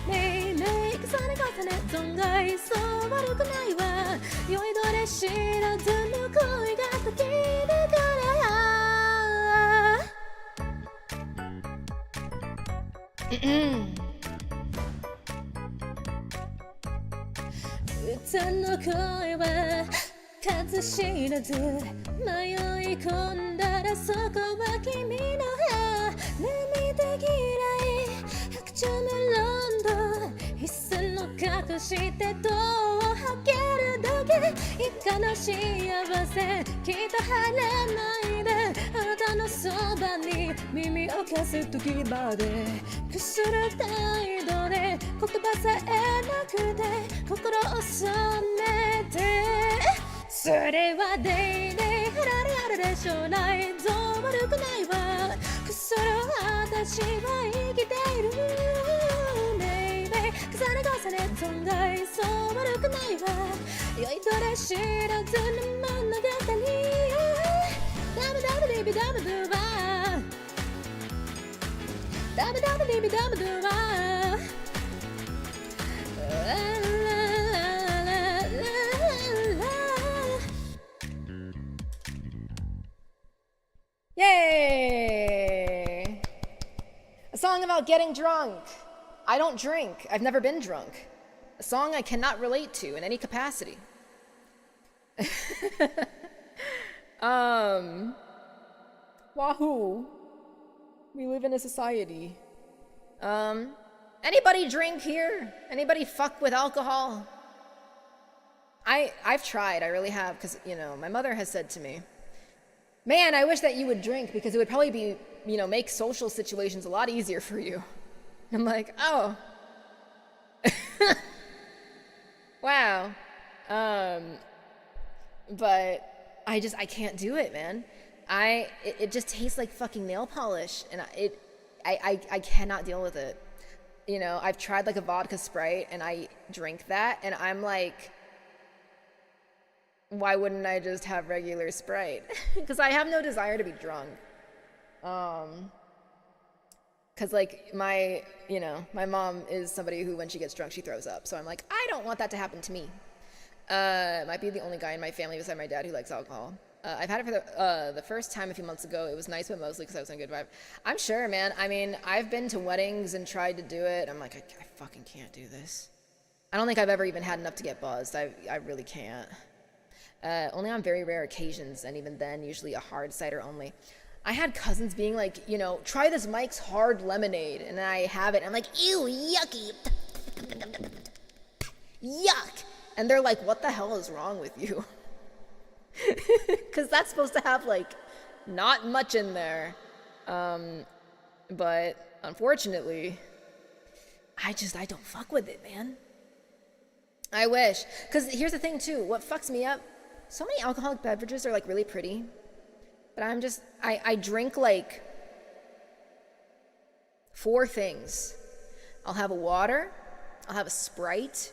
メイメイ重ね重ね存外そう悪くないわ酔いどれ知らずの恋が時だから歌の声は数知らず迷い込んだらそこは君の部屋涙嫌い白昼のロンドン一線を隠して戸を開けるだけいかの幸せきっと晴れないであなたのそばに耳を貸す時までくする態度で言葉さえなくて心を染めてそれはデイデイヘラリアルで将来ぞ悪くないわくする私は生きているベイベイ重ね重ね存外そう悪くないわ酔いどれ知らずの物語ダブダブディビダブドゥバダブダブディビダブドゥバYay! A song about getting drunk. I don't drink. I've never been drunk. A song I cannot relate to in any capacity. Wahoo. We live in a society. Anybody drink here? Anybody fuck with alcohol? I've tried, I really have, because, my mother has said to me, man, I wish that you would drink because it would probably be, make social situations a lot easier for you. I'm like, oh. Wow. But I can't do it, man. It just tastes like fucking nail polish, and I cannot deal with it. I've tried like a vodka Sprite, and I drink that, and I'm like, why wouldn't I just have regular Sprite? Because I have no desire to be drunk. Because like my mom is somebody who when she gets drunk she throws up. So I'm like, I don't want that to happen to me. Might be the only guy in my family beside my dad who likes alcohol. I've had it for the first time a few months ago. It was nice, but mostly because I was in a good vibe. I'm sure, man. I mean, I've been to weddings and tried to do it. I'm like, I fucking can't do this. I don't think I've ever even had enough to get buzzed. I really can't. Only on very rare occasions, and even then, usually a hard cider only. I had cousins being like, try this Mike's Hard Lemonade, and I have it, and I'm like, ew, yucky. Yuck. And they're like, what the hell is wrong with you? Because that's supposed to have, like, not much in there. But, unfortunately, I don't fuck with it, man. I wish. Because here's the thing, too. What fucks me up, so many alcoholic beverages are, like, really pretty. But I drink, like, 4 things. I'll have a water, I'll have a Sprite.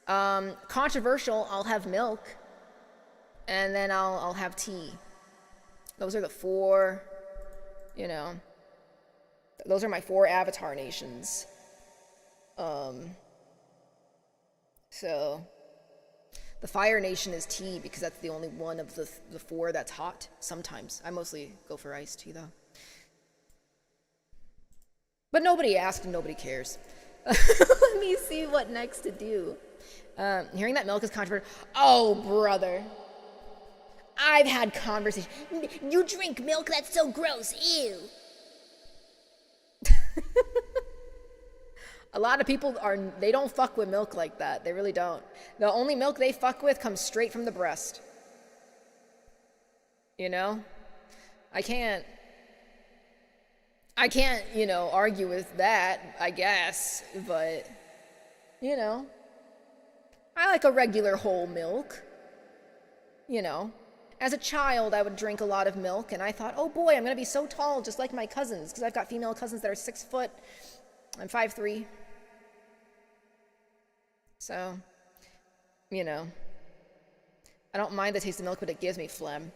Controversial, I'll have milk. And then I'll have tea. Those are the 4, you know. Those are my 4 avatar nations. So the fire nation is tea because that's the only one of the 4 that's hot. Sometimes. I mostly go for iced tea though. But nobody asked and nobody cares. Let me see what next to do. Hearing that milk is controversial. Oh, brother. I've had conversations. You drink milk? That's so gross. Ew. A lot of people they don't fuck with milk like that. They really don't. The only milk they fuck with comes straight from the breast. You know? I can't, you know, argue with that, I guess, but, you know, I like a regular whole milk, you know. As a child, I would drink a lot of milk, and I thought, oh boy, I'm going to be so tall, just like my cousins, because I've got female cousins that are 6 foot. I'm 5'3". So, you know, I don't mind the taste of milk, but it gives me phlegm.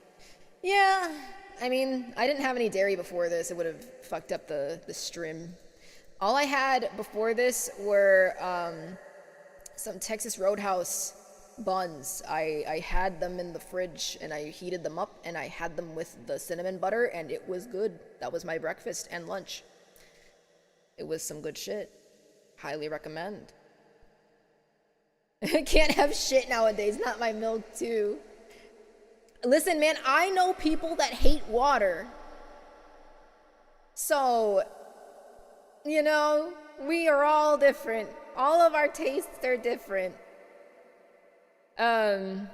Yeah, I mean, I didn't have any dairy before this. It would have fucked up the stream. All I had before this were some Texas Roadhouse buns. I had them in the fridge, and I heated them up, and I had them with the cinnamon butter, and it was good. That was my breakfast and lunch. It was some good shit. Highly recommend. I can't have shit nowadays, not my milk too. Listen, man, I know people that hate water. So, you know, we are all different. All of our tastes are different. Oh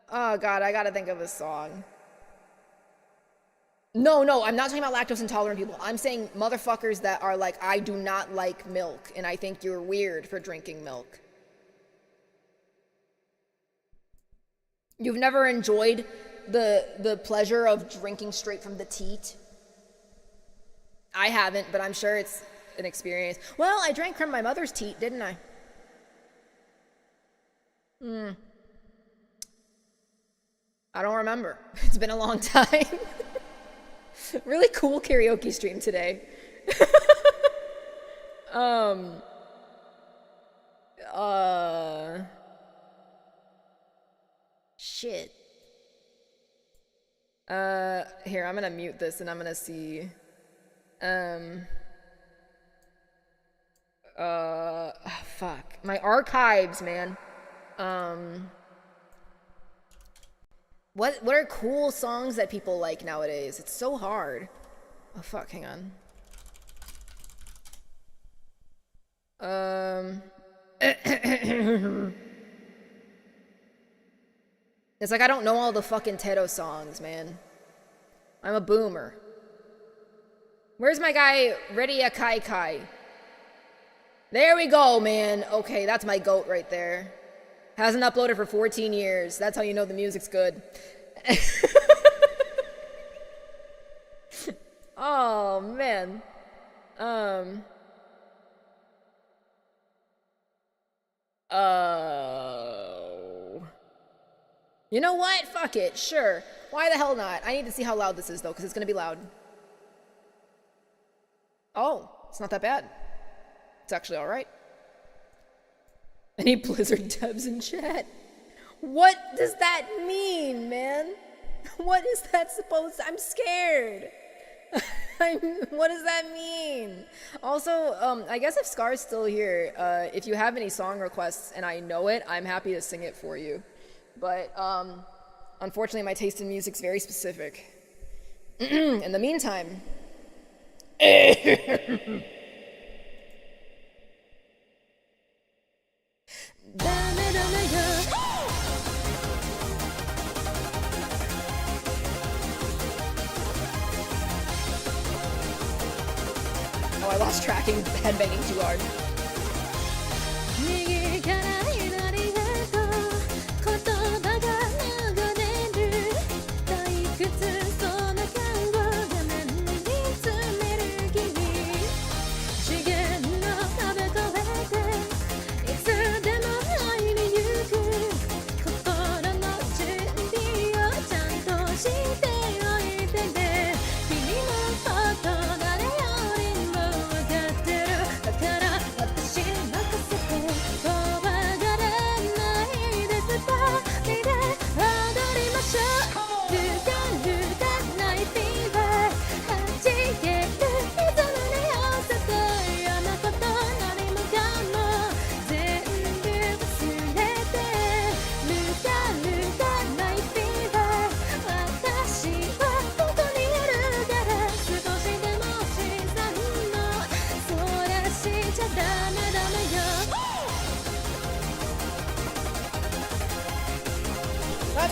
God, I gotta think of a song. No, I'm not talking about lactose intolerant people. I'm saying motherfuckers that are like, I do not like milk, and I think you're weird for drinking milk. You've never enjoyed the pleasure of drinking straight from the teat? I haven't, but I'm sure it's an experience. Well, I drank from my mother's teat, didn't I? I don't remember. It's been a long time. Really cool karaoke stream today. Shit. Here, I'm gonna mute this and I'm gonna see. Fuck. My archives, man. What are cool songs that people like nowadays? It's so hard. Oh fuck, hang on. It's like I don't know all the fucking Teto songs, man. I'm a boomer. Where's my guy, Redia Kai Kai? There we go, man. Okay, that's my goat right there. Hasn't uploaded for 14 years. That's how you know the music's good. Oh, man. You know what? Fuck it. Sure. Why the hell not? I need to see how loud this is, though, because it's going to be loud. Oh, it's not that bad. It's actually all right. Any Blizzard devs in chat? What does that mean, man? What is that supposed to... I'm scared. What does that mean? Also, I guess if Scar's still here, if you have any song requests and I know it, I'm happy to sing it for you. But, unfortunately, my taste in music's very specific. In the meantime... Oh, I lost tracking headbanging too hard.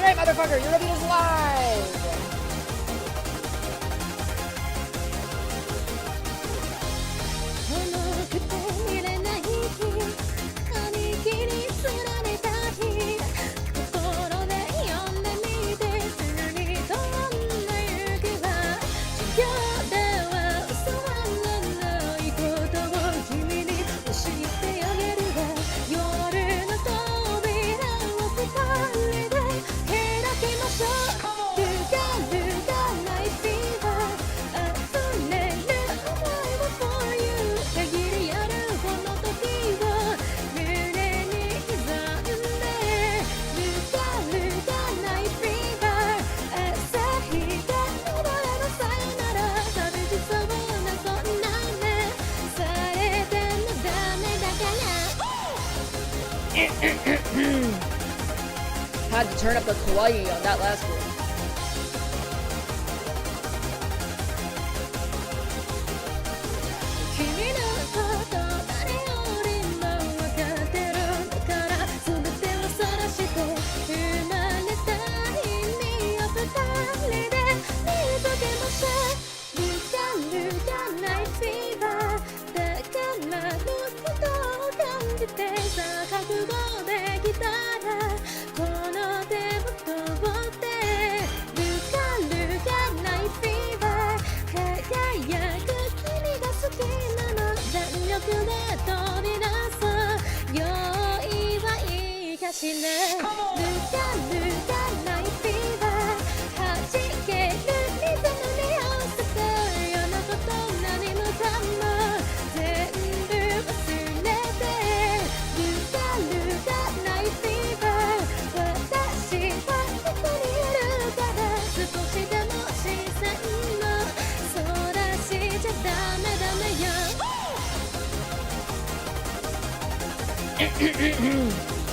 right, motherfucker. You're gonna beat us live. Had to turn up the kawaii on that last one.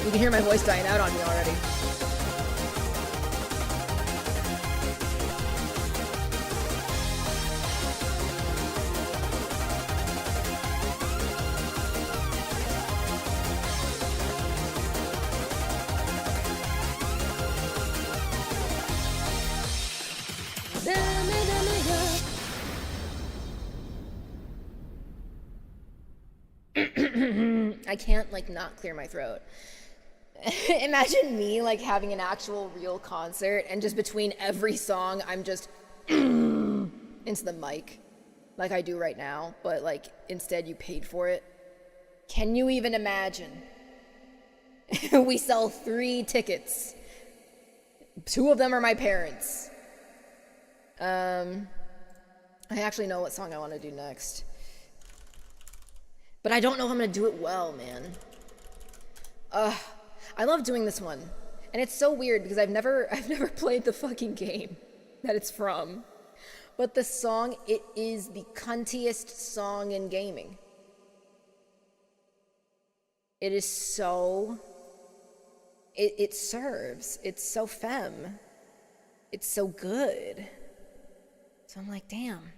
You can hear my voice dying out on me already. I can't, like, not clear my throat. Imagine me, like, having an actual real concert and just between every song, I'm just into the mic like I do right now, but, like, instead you paid for it. Can you even imagine? We sell 3 tickets. 2 of them are my parents. I actually know what song I want to do next. But I don't know how I'm gonna do it well, man. I love doing this one. And it's so weird because I've never played the fucking game that it's from. But the song, it is the cuntiest song in gaming. It is so... It serves. It's so femme. It's so good. So I'm like, damn.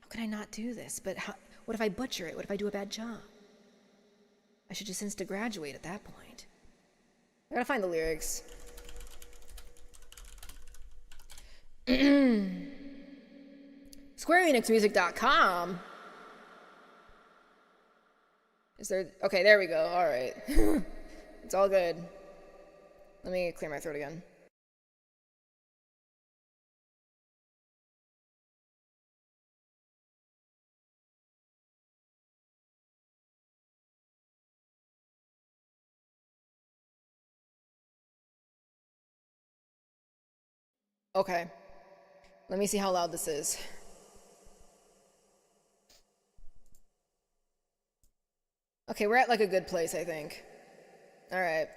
How could I not do this? But how... What if I butcher it? What if I do a bad job? I should just insta-graduate at that point. I gotta find the lyrics. SquareEnixMusic.com? Is there... Okay, there we go. All right. It's all good. Let me clear my throat again. Okay. Let me see how loud this is. Okay, we're at like a good place, I think. All right.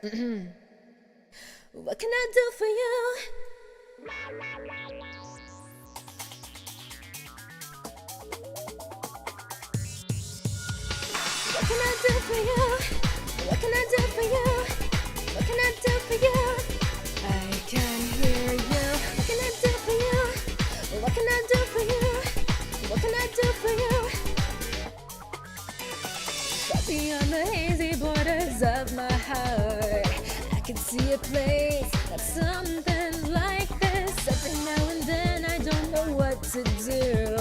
What can I do for you? What can I do for you? What can I do for you? What can I do for you? I can hear you. What can I do for you? What can I do for you? What can I do for you? Far beyond the hazy borders of my heart, I can see a place Not something like this. Every now and then I don't know what to do.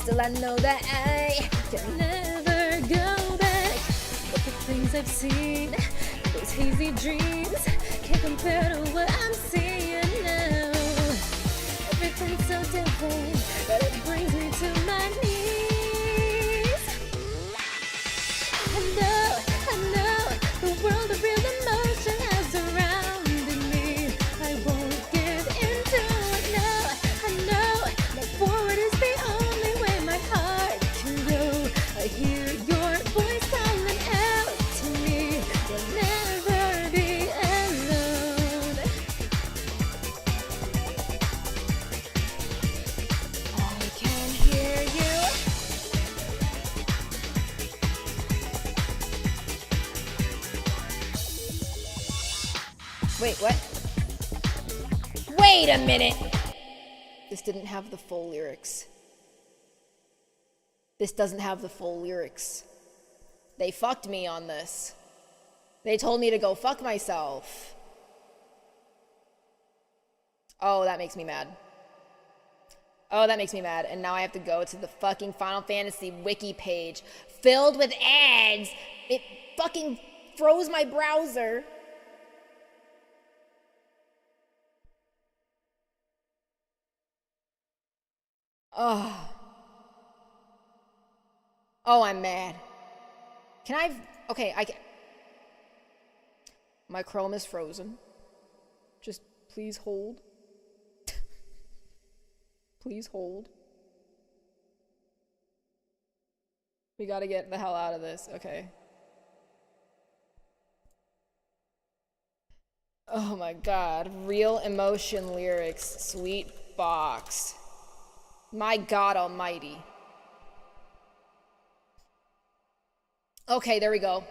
Still I know that I can never go back. But the things I've seen, those hazy dreams, can't compare to what I'm seeing now. Everything's so different that it brings me to my knees. I know the world of real emotion has surrounded me. I won't give into it now. I know that forward is the only way my heart can go. I hear your voice calling out to me. You'll never be alone. I can hear you. Wait, what? Wait a minute! This didn't have the full lyrics. This doesn't have the full lyrics. They fucked me on this. They told me to go fuck myself. Oh, that makes me mad. Oh, that makes me mad. And now I have to go to the fucking Final Fantasy wiki page filled with ads. It fucking froze my browser. Oh. Oh, I'm mad. Can I... Okay, I can... My Chrome is frozen. Just please hold. Please hold. We gotta get the hell out of this. Okay. Oh my god. Real emotion lyrics. Sweet box. My God almighty. Okay, there we go.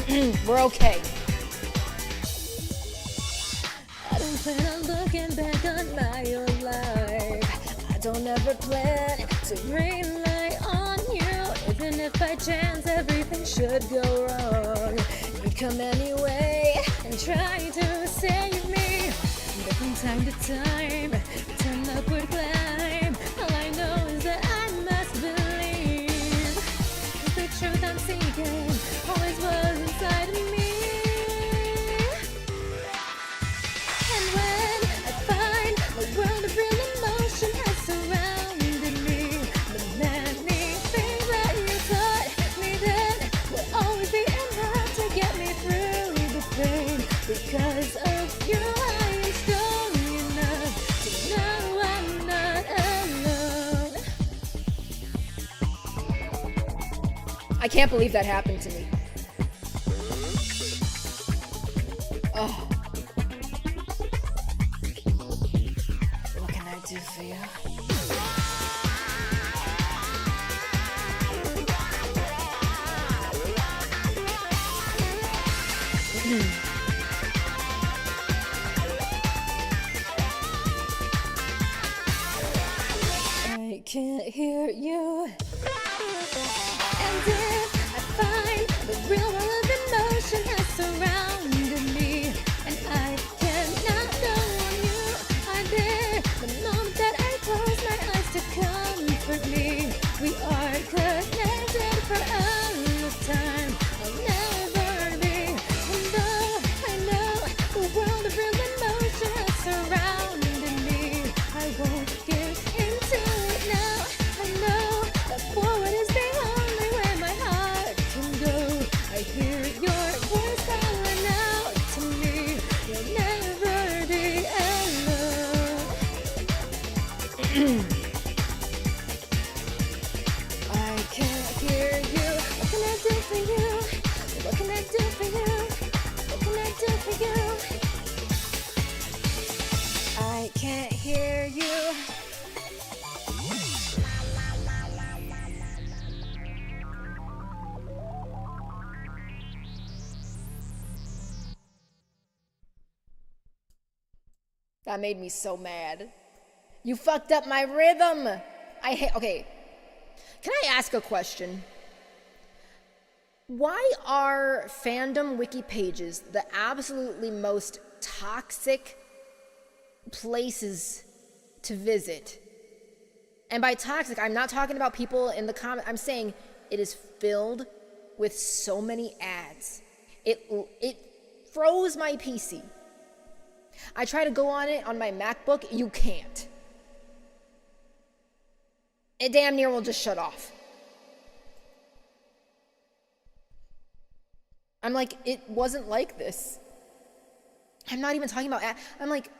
We're okay. I don't plan on looking back on my own life. I don't ever plan to rely on you. Even if by chance everything should go wrong, you'd come anyway and try to save me. But from time to time, it's an upward climb. All I know is that I must believe the truth I'm seeking always was inside of me. And when I find the world of real emotion has surrounded me, the many things that you taught me then will always be enough to get me through the pain. Because of you, I am strong enough to know I'm not alone. I can't believe that happened to me. Oh. What can I do for you? I can't hear you. And if I find the real world of emotion has surrounded me, and I cannot go on you, I'm there the moment that I close my eyes to comfort me. We are connected for endless time. I'll never be. And though I know the world of real emotion has surrounded me, I won't give into it now. I know that forward is the only way my heart can go. I hear your voice calling out to me. You'll never be alone. I can't hear you. What can I do for you? What can I do for you? What can I do for you? I can't hear you. That made me so mad. You fucked up my rhythm. Okay. Can I ask a question? Why are fandom wiki pages the absolutely most toxic places to visit? And by toxic, I'm not talking about people in the comment. I'm saying it is filled with so many ads. It froze my PC. I try to go on it on my MacBook. You can't. It damn near will just shut off. I'm like, it wasn't like this. I'm not even talking about ads. I'm like,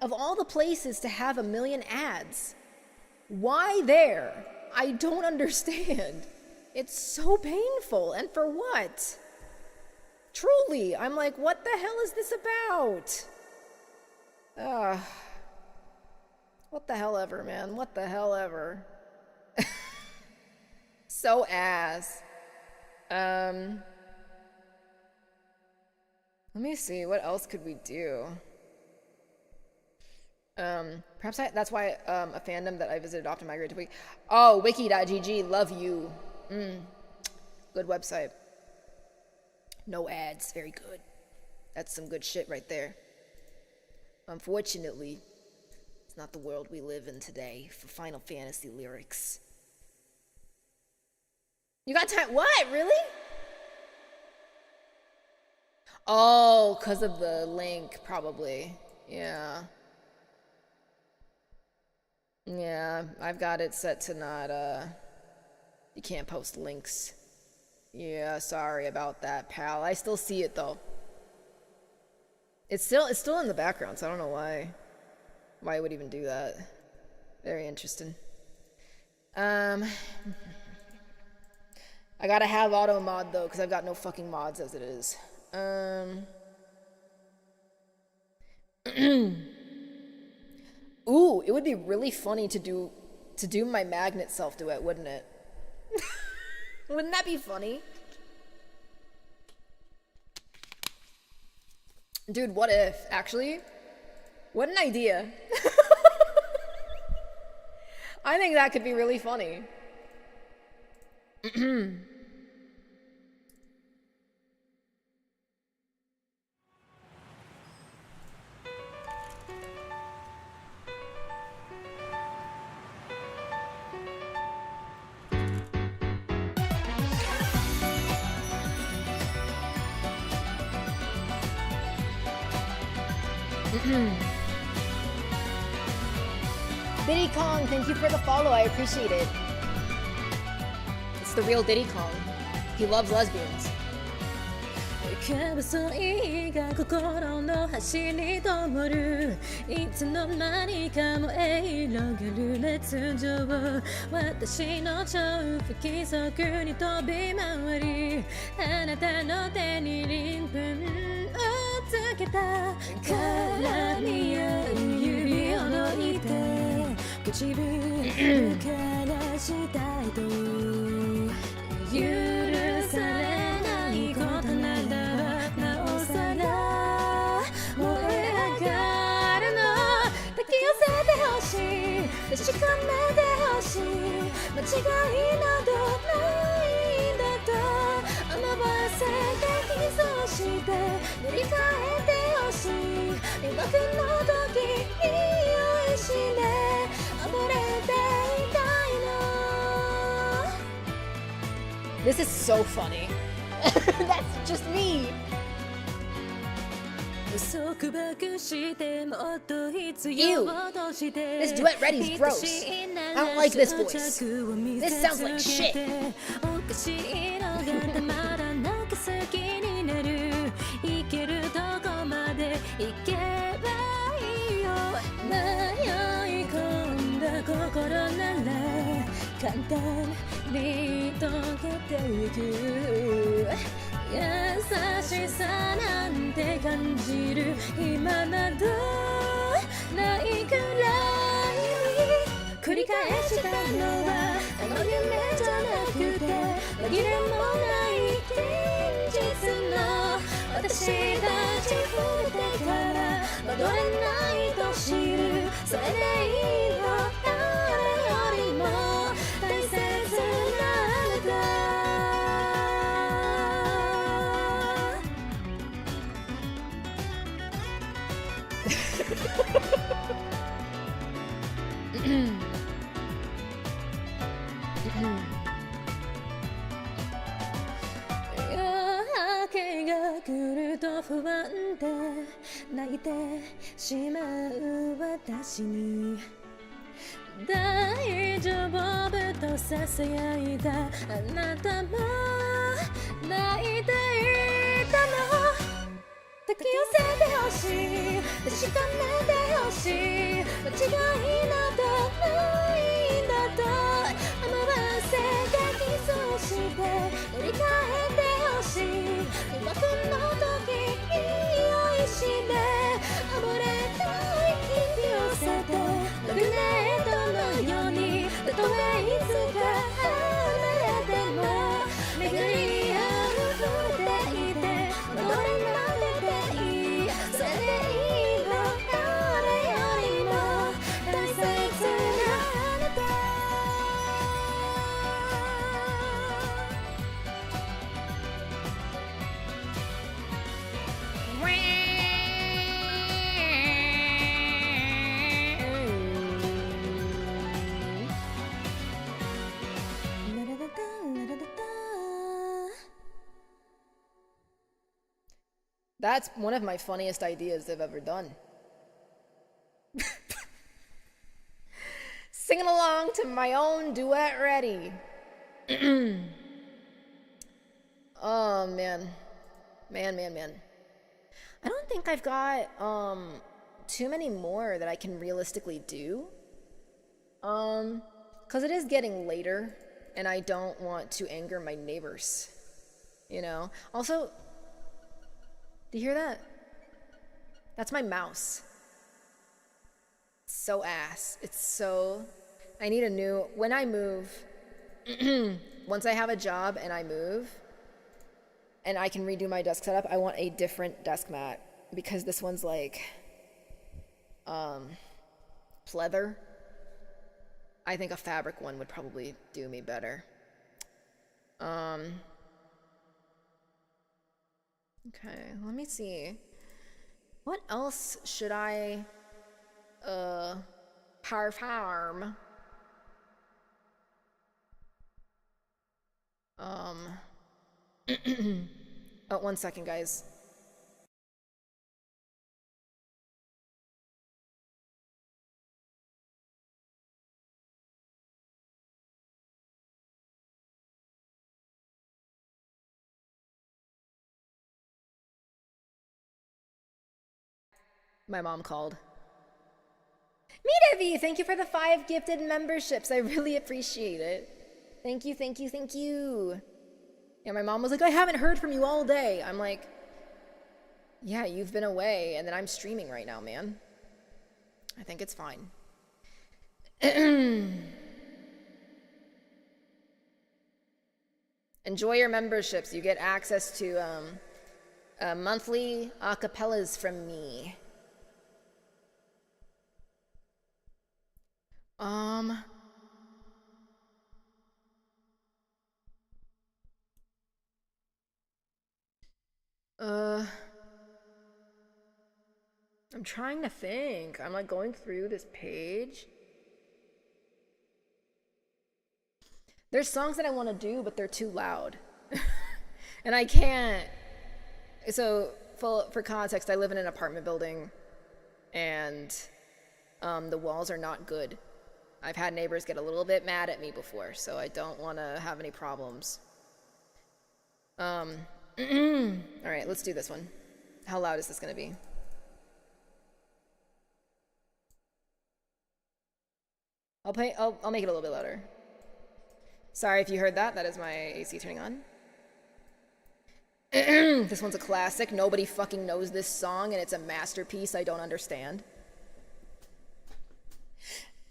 of all the places to have a million ads, why there? I don't understand. It's so painful. And for what? Truly, I'm like, what the hell is this about? What the hell ever, man. What the hell ever. So ass. Let me see, what else could we do? Perhaps that's why a fandom that I visited often migrated to Wiki. Oh, wiki.gg, love you. Good website. No ads, very good. That's some good shit right there. Unfortunately, it's not the world we live in today for Final Fantasy lyrics. You got time? What? Really? Oh, because of the link, probably. Yeah. Yeah, I've got it set to not, you can't post links. Yeah, sorry about that, pal. I still see it, though. It's still in the background, so I don't know why it would even do that. Very interesting. I gotta have auto mod, though, because I've got no fucking mods as it is. Ooh, it would be really funny to do my magnet self duet, wouldn't it? Wouldn't that be funny? Dude, what if, actually? What an idea. I think that could be really funny. Diddy Kong, thank you for the follow. I appreciate it. It's the real Diddy Kong. He loves lesbians. そいが心の端に灯るいつの間にか燃え広がる熱情私の超不規則に飛び回りあなたの手に鱗粉をつけた絡み合う指を抜いて唇からしたいと許されないことならなおさら燃え上がるの抱き寄せてほしい確かめてほしい間違いなどないんだと思わせて偽装して塗り替えてほしい魅惑の時に酔いしれ溺れていたいの This is so funny. That's just me. Ew. This duet ready is gross. I don't like this voice. This sounds like shit.優しさなんて感じる今などないくらい繰り返したのはあの夢じゃなくて紛れもない現実の私たち触れてから戻れないと知るそれでいいの誰よりも大切なあなた夜明けが来ると不安で泣いてしまう私に大丈夫とささやいたあなたも泣いていたの抱き寄せてほしい確かめてほしい間違いなどないんだと思わせてキスをして乗り換えてほしい疑惑の時に酔いしれ溺れた息を寄せてマグネットのようにたとえいつか離れても巡り合うっていて戻れなくていいそれでいいの誰よりも大切なあなたThat's one of my funniest ideas I've ever done. Singing along to my own duet ready. Oh, man. Man. I don't think I've got, too many more that I can realistically do. 'Cause it is getting later, and I don't want to anger my neighbors. You know? Also, do you hear that? That's my mouse. So ass. It's so... I need a new... When I move... Once I have a job and I move, and I can redo my desk setup, I want a different desk mat. Because this one's like... pleather. I think a fabric one would probably do me better. Okay, let me see. What else should I, perform? Oh, 1 second, guys. My mom called. Meet thank you for the 5 gifted memberships. I really appreciate it. Thank you. Yeah, my mom was like, I haven't heard from you all day. I'm like, yeah, you've been away, and then I'm streaming right now, man. I think it's fine. Enjoy your memberships. You get access to monthly acapellas from me. I'm trying to think. I'm like going through this page. There's songs that I want to do, but they're too loud. And I can't. So, for context, I live in an apartment building, and the walls are not good. I've had neighbors get a little bit mad at me before, so I don't want to have any problems. All right, let's do this one. How loud is this going to be? I'll make it a little bit louder. Sorry if you heard that. That is my AC turning on. This one's a classic. Nobody fucking knows this song, and it's a masterpiece I don't understand.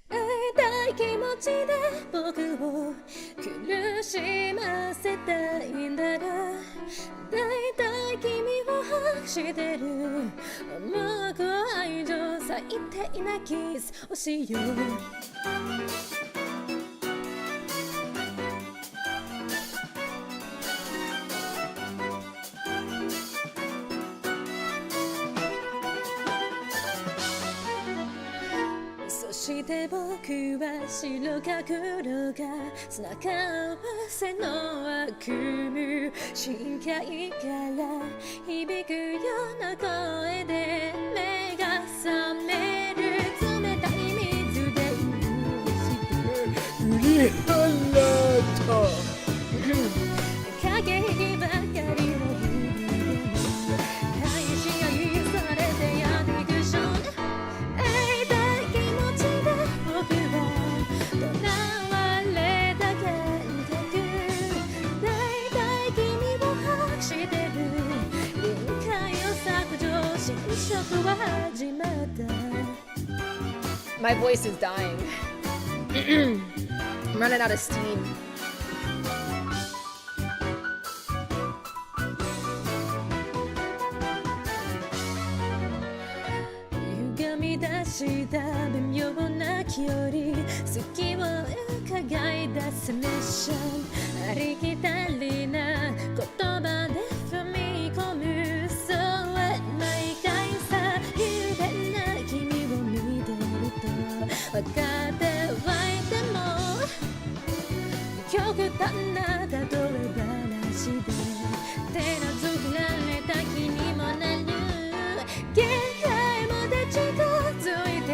会いたい気持ちで僕を苦しませたいんだら大体君を拍してる重く愛情最低なキスをしようして僕は白か黒が砂か合わせの悪夢深海から響くような声で目が覚める冷たい水で潤して振り払った駆け引きばかりの日々愛し合いされてやっていくション会いたい気持ちで僕はとらわれた感覚だいたい君を把握してる臨界を削除侵食は始まった My voice is dying. I'm running out of steam.歪み出した微妙な距離隙を伺い出すミッションありきたりな言葉で踏み込むそうは毎回さ雄弁な君を見てると分かってはいても極端な例え話で手なずけられた気にもなる限界まで近づいて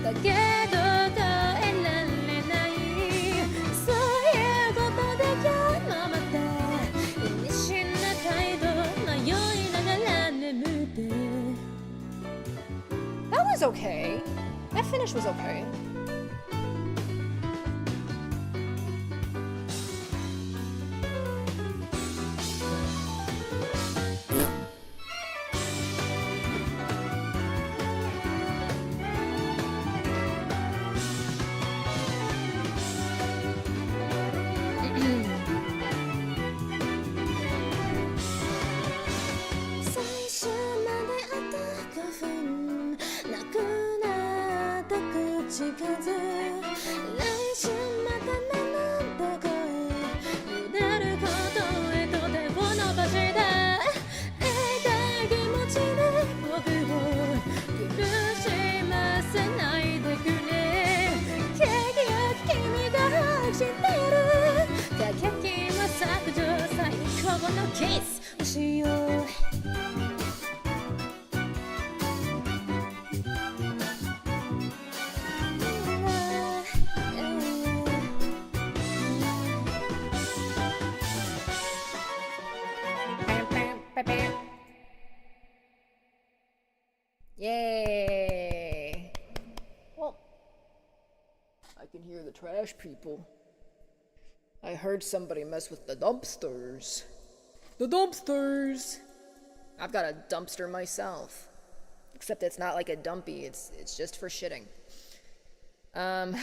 だけど耐えられないそういうことで今日もまた意味深な態度迷いながら眠って That was okay. That finish was okay. Yay! Well, I can hear the trash people. I heard somebody mess with the dumpsters. The dumpsters! I've got a dumpster myself. Except it's not like a dumpy, it's just for shitting. Let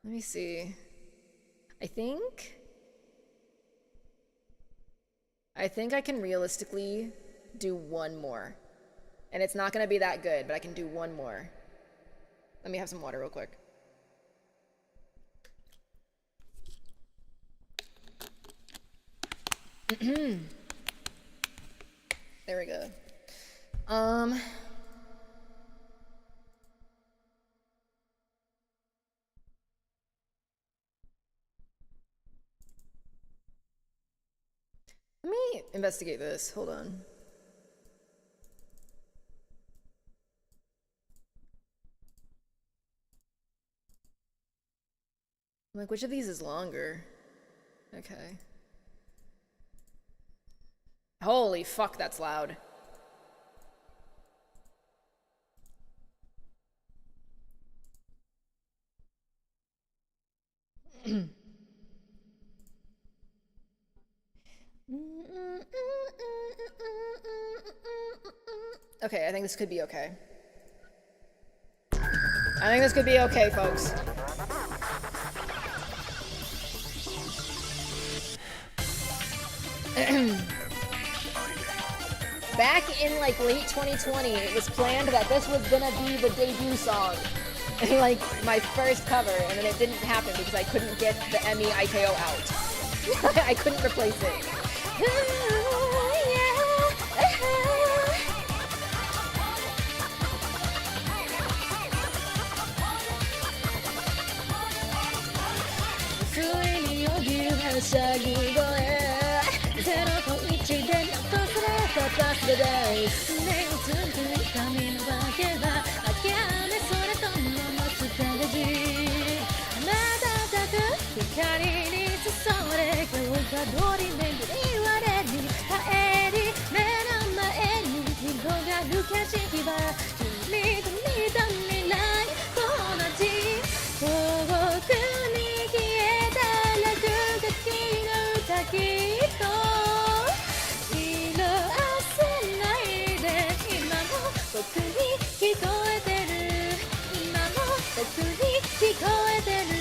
me see. I think I can realistically do one more. And it's not gonna be that good, but I can do one more. Let me have some water real quick. There we go. Let me investigate this. Hold on. I'm like, which of these is longer? Okay. Holy fuck, that's loud. Okay, I think this could be okay. I think this could be okay, folks. Back in like late 2020, it was planned that this was gonna be the debut song. Like my first cover, and then it didn't happen because I couldn't get the Emmy IKO out. I couldn't replace it. パラダイス目をつぶり髪のわけは諦めそれともノスタルジー瞬く光に誘われ今日が通り巡り我に帰り目の前に広がる景色は君と見た未来と同じ遠くに消えた落書きの歌きっと色あせないで今も僕に聞こえてる今も僕に聞こえてる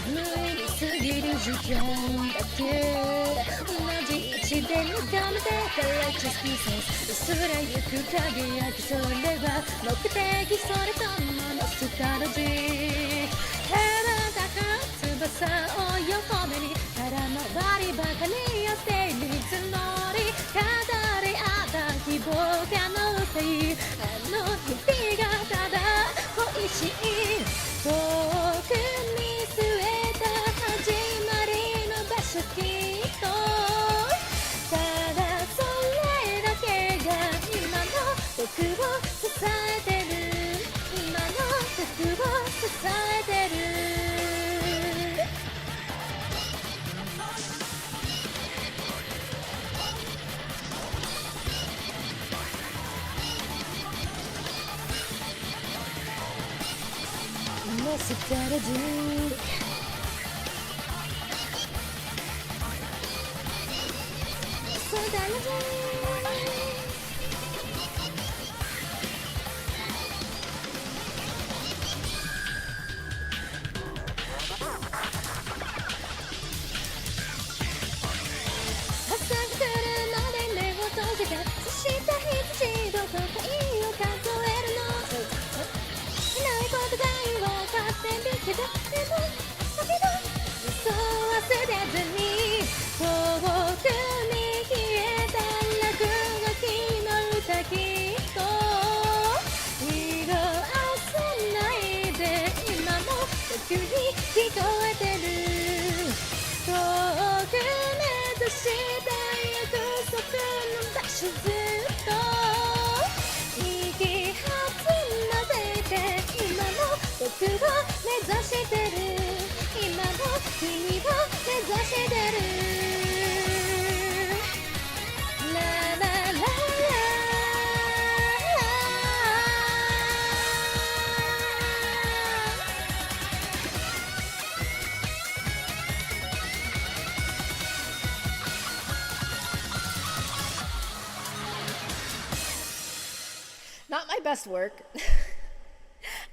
無理すぎる時間だけ同じ位置で眺めてからチェスピース薄らゆく輝きそれは目的それともノスタルジー羽ばたく翼を横目に空回りばかり寄せるつもり語り合った希望可能性あの日々がただ恋しい遠く見据えた始まりの場所きっとただそれだけが今の僕を支えてる今の僕を支えてるノスタルジーノスタルジー朝が来るまで目を閉じてそした羊どこかいを数えるのいないことが分かってるけどでもだけど嘘を忘れずに遠くに消えた落書きの歌きっと色あせないで今も僕に聞こえてる遠く目指した約束の場所ずっと息弾ませて今も僕を目指してる今も君を目指してるララララNot my best work.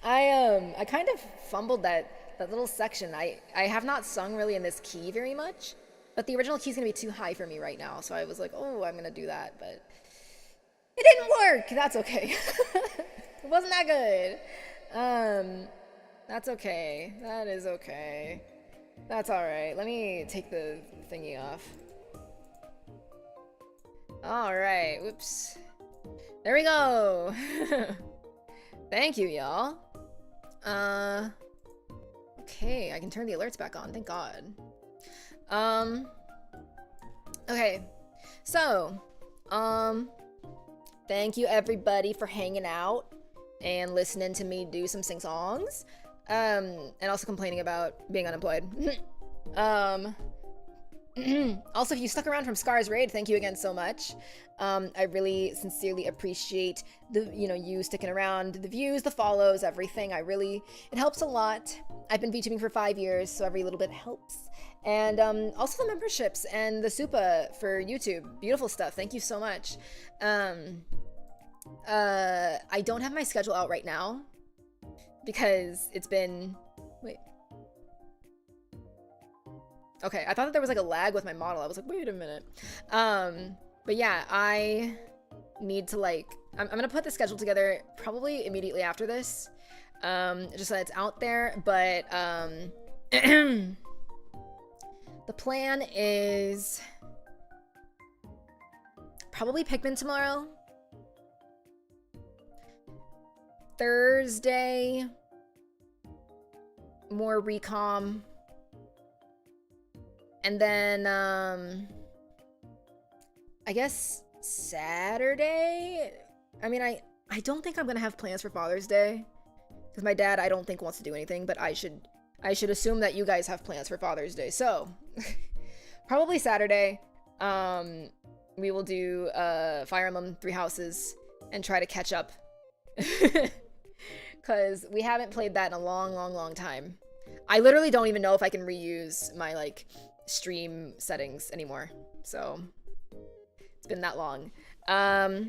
I kind of fumbled that little section. I have not sung really in this key very much, but the original key is gonna be too high for me right now. So I was like, oh, I'm gonna do that, but it didn't work. That's okay. It wasn't that good. That's okay. That is okay. That's all right. Let me take the thingy off. All right. Whoops. There we go. Thank you, y'all. Okay, I can turn the alerts back on. Thank God. Okay. So, thank you everybody for hanging out and listening to me do some sing-songs. And also complaining about being unemployed. Also, if you stuck around from Scar's raid, thank you again so much. I really sincerely appreciate you sticking around, the views, the follows, everything. It helps a lot. I've been VTubing for 5 years, so every little bit helps. And also the memberships and the Supa for YouTube. Beautiful stuff. Thank you so much. I don't have my schedule out right now because it's been... Wait. Okay, I thought that there was like a lag with my model. I was like, wait a minute. But yeah, I need to I'm gonna put the schedule together probably immediately after this. Just so that it's out there, but the plan is probably Pikmin tomorrow. Thursday, more recom. And then, I guess Saturday? I mean, I don't think I'm gonna have plans for Father's Day. Because my dad, I don't think, wants to do anything, but I should assume that you guys have plans for Father's Day. So, probably Saturday, we will do Fire Emblem 3 Houses and try to catch up. Because we haven't played that in a long time. I literally don't even know if I can reuse my, like, stream settings anymore. So, it's been that long. But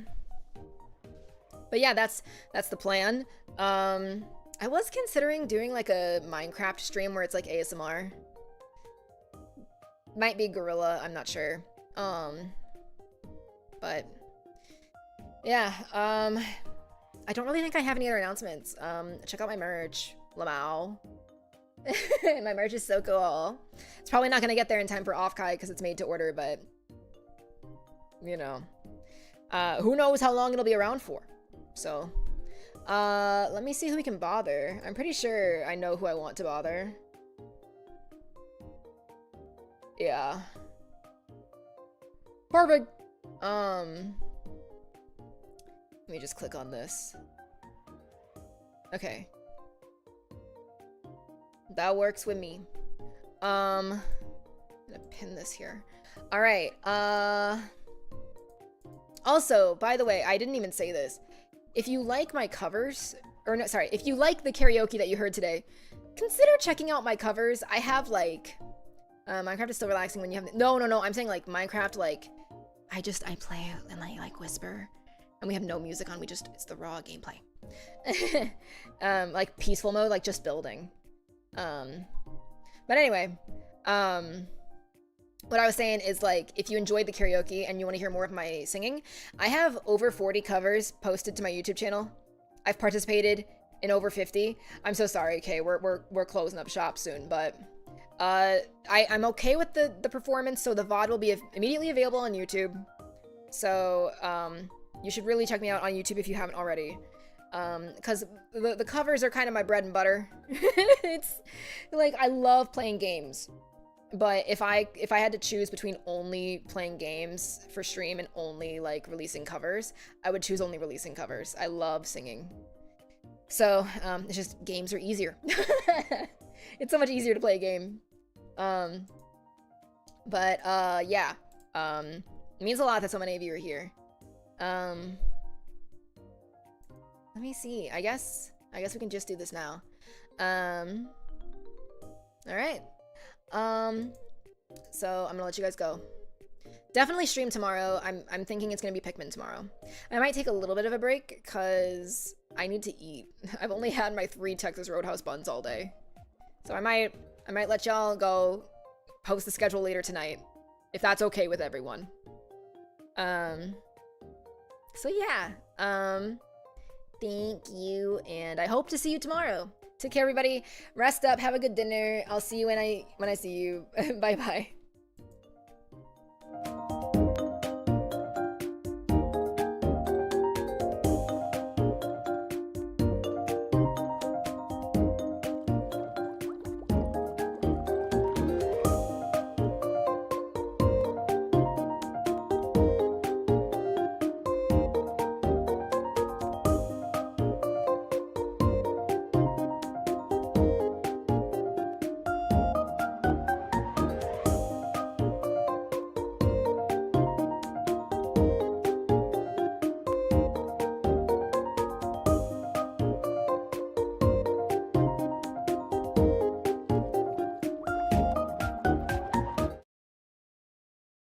yeah, that's the plan. I was considering doing like a Minecraft stream where it's like ASMR. Might be Gorilla, I'm not sure. But yeah, I don't really think I have any other announcements. Check out my merch, Lamau. My merch is so cool. It's probably not gonna get there in time for Offkai because it's made to order, but you know, who knows how long it'll be around for. So, let me see who we can bother. I'm pretty sure I know who I want to bother. Yeah. Perfect. Let me just click on this. Okay. That works with me. I'm gonna pin this here. All right. Also, by the way, I didn't even say this. If you like my covers, or no, sorry, if you like the karaoke that you heard today, consider checking out my covers. I have like, Minecraft is still relaxing when you have, no, I'm saying like Minecraft, like, I play and I like whisper, and we have no music on, it's the raw gameplay. Like peaceful mode, like just building. But anyway, what I was saying is, like, if you enjoyed the karaoke and you want to hear more of my singing, I have over 40 covers posted to my YouTube channel. I've participated in over 50. I'm so sorry, okay, we're closing up shop soon, but I'm okay with the performance, so the VOD will be immediately available on YouTube. So you should really check me out on YouTube if you haven't already. Because the covers are kind of my bread and butter. It's like, I love playing games. But if I had to choose between only playing games for stream and only like releasing covers, I would choose only releasing covers. I love singing. So, it's just, games are easier. It's so much easier to play a game. Yeah. It means a lot that so many of you are here. Let me see. I guess we can just do this now. All right. So I'm gonna let you guys go. Definitely stream tomorrow. I'm thinking it's gonna be Pikmin tomorrow. I might take a little bit of a break because I need to eat. I've only had my 3 Texas Roadhouse buns all day. So I might let y'all go, post the schedule later tonight, if that's okay with everyone. So yeah, thank you, and I hope to see you tomorrow. Take care, everybody. Rest up, have a good dinner. I'll see you when I see you. Bye bye.